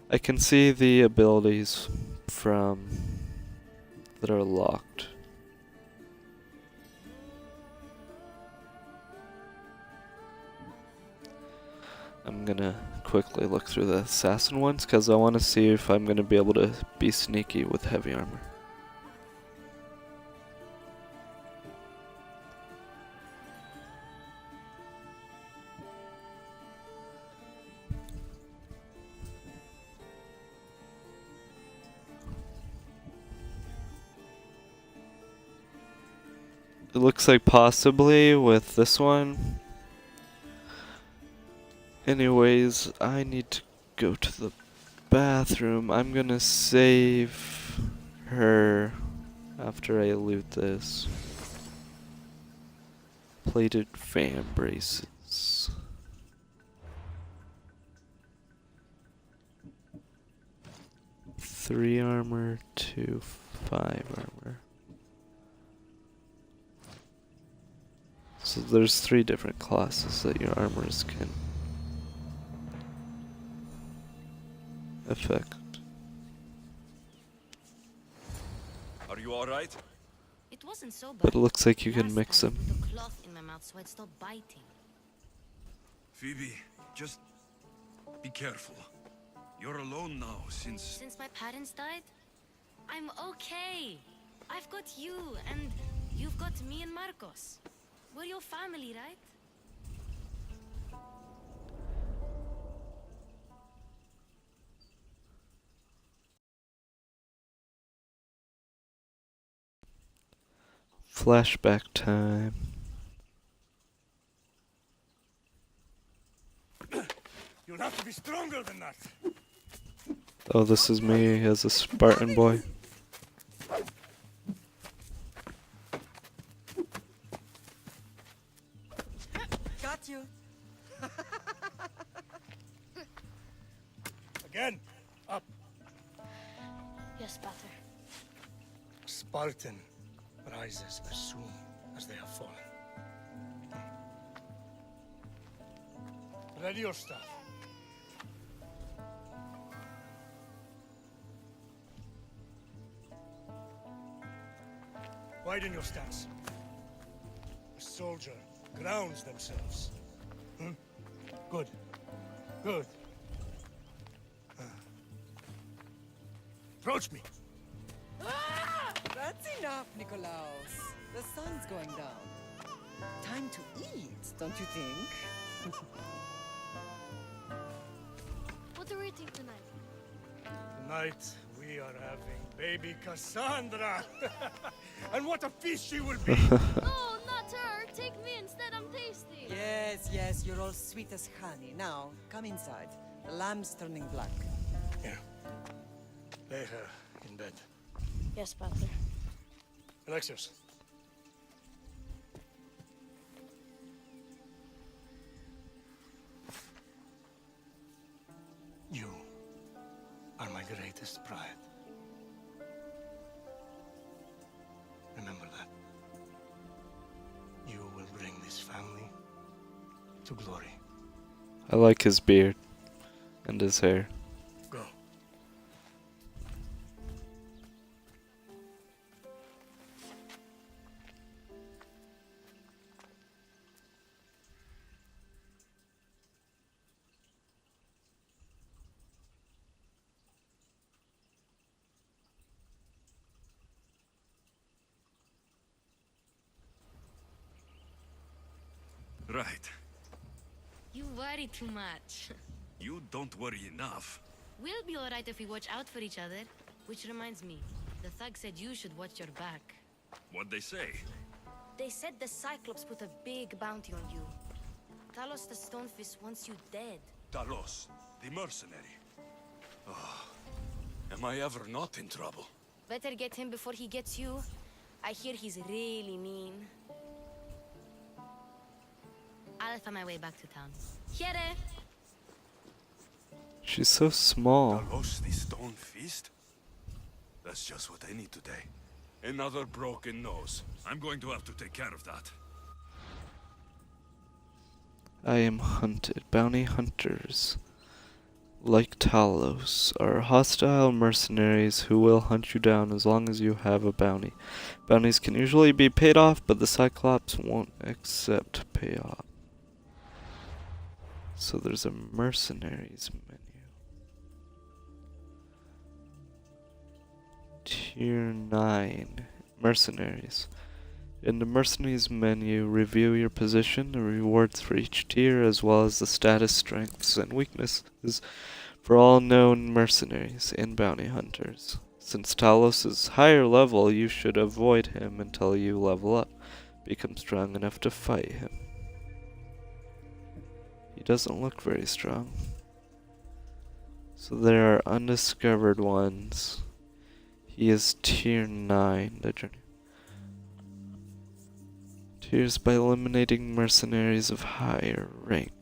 I can see the abilities from that are locked. I'm gonna quickly look through the assassin ones because I want to see if I'm gonna be able to be sneaky with heavy armor. It looks like possibly with this one. Anyways, I need to go to the bathroom. I'm gonna save her after I loot this. Plated fan braces. Three armor to 5 armor. So there's 3 different classes that your armors can affect. Are you all right? It wasn't so bad. But it looks like you can Last mix time them. I put a cloth in my mouth so I'd stop biting. Phoebe, just be careful. You're alone now since My parents died? I'm okay. I've got you, and you've got me and Marcos. We're your family, right? Flashback time. You'll have to be stronger than that. Oh, this is me as a Spartan boy. Got you. Again, up. Yes, Pater. Spartan rises as soon as they have fallen. Ready your stuff. Widen your stance. A soldier grounds themselves. Good. Good. Approach me. That's enough, Nikolaos. The sun's going down. Time to eat, don't you think? What are we eating tonight? Tonight, we are having baby Cassandra. And what a feast she will be. No, not her. Take me instead. I'm tasty. Yes, yes, you're all sweet as honey. Now, come inside. The lamb's turning black. Here. Lay her in bed. Yes, Pater. Alexios. You are my greatest pride. Remember that. You will bring this family to glory. I like his beard and his hair. Go. Right. You worry too much. You don't worry enough. We'll be alright if we watch out for each other. Which reminds me, the thug said you should watch your back. What'd they say? They said the Cyclops put a big bounty on you. Talos the Stonefist wants you dead. Talos, the mercenary. Oh, am I ever not in trouble? Better get him before he gets you. I hear he's really mean. I'll find my way back to town. Here! She's so small. Talos, the stone fist? That's just what I need today. Another broken nose. I'm going to have to take care of that. I am hunted. Bounty hunters, like Talos, are hostile mercenaries who will hunt you down as long as you have a bounty. Bounties can usually be paid off, but the Cyclops won't accept payoff. So there's a mercenaries menu. Tier 9. Mercenaries. In the mercenaries menu, review your position, the rewards for each tier, as well as the status, strengths, and weaknesses for all known mercenaries and bounty hunters. Since Talos is higher level, you should avoid him until you level up, become strong enough to fight him. He doesn't look very strong. So there are undiscovered ones. He is tier 9. The journey. Tiers by eliminating mercenaries of higher rank.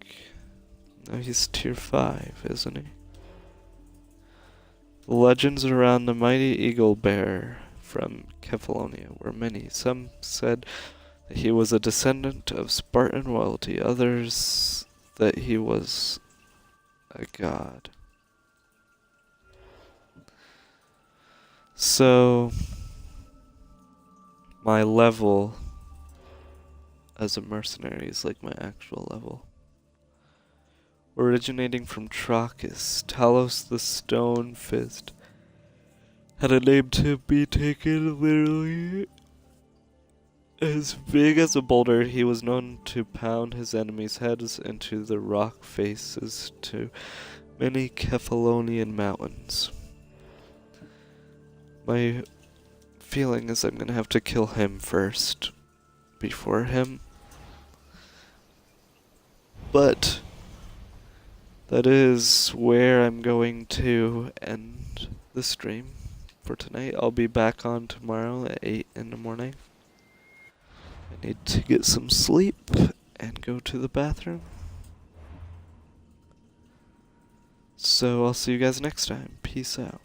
Now he's tier 5, isn't he? The legends around the mighty eagle bearer from Kefalonia were many. Some said that he was a descendant of Spartan royalty, others that he was a god. So, my level as a mercenary is like my actual level. Originating from Trachis, Talos the Stone Fist had a name to be taken literally. As big as a boulder, he was known to pound his enemies' heads into the rock faces to many Kefalonian mountains. My feeling is I'm gonna have to kill him first before him. But that is where I'm going to end the stream for tonight. I'll be back on tomorrow at 8 in the morning. I need to get some sleep and go to the bathroom. So I'll see you guys next time. Peace out.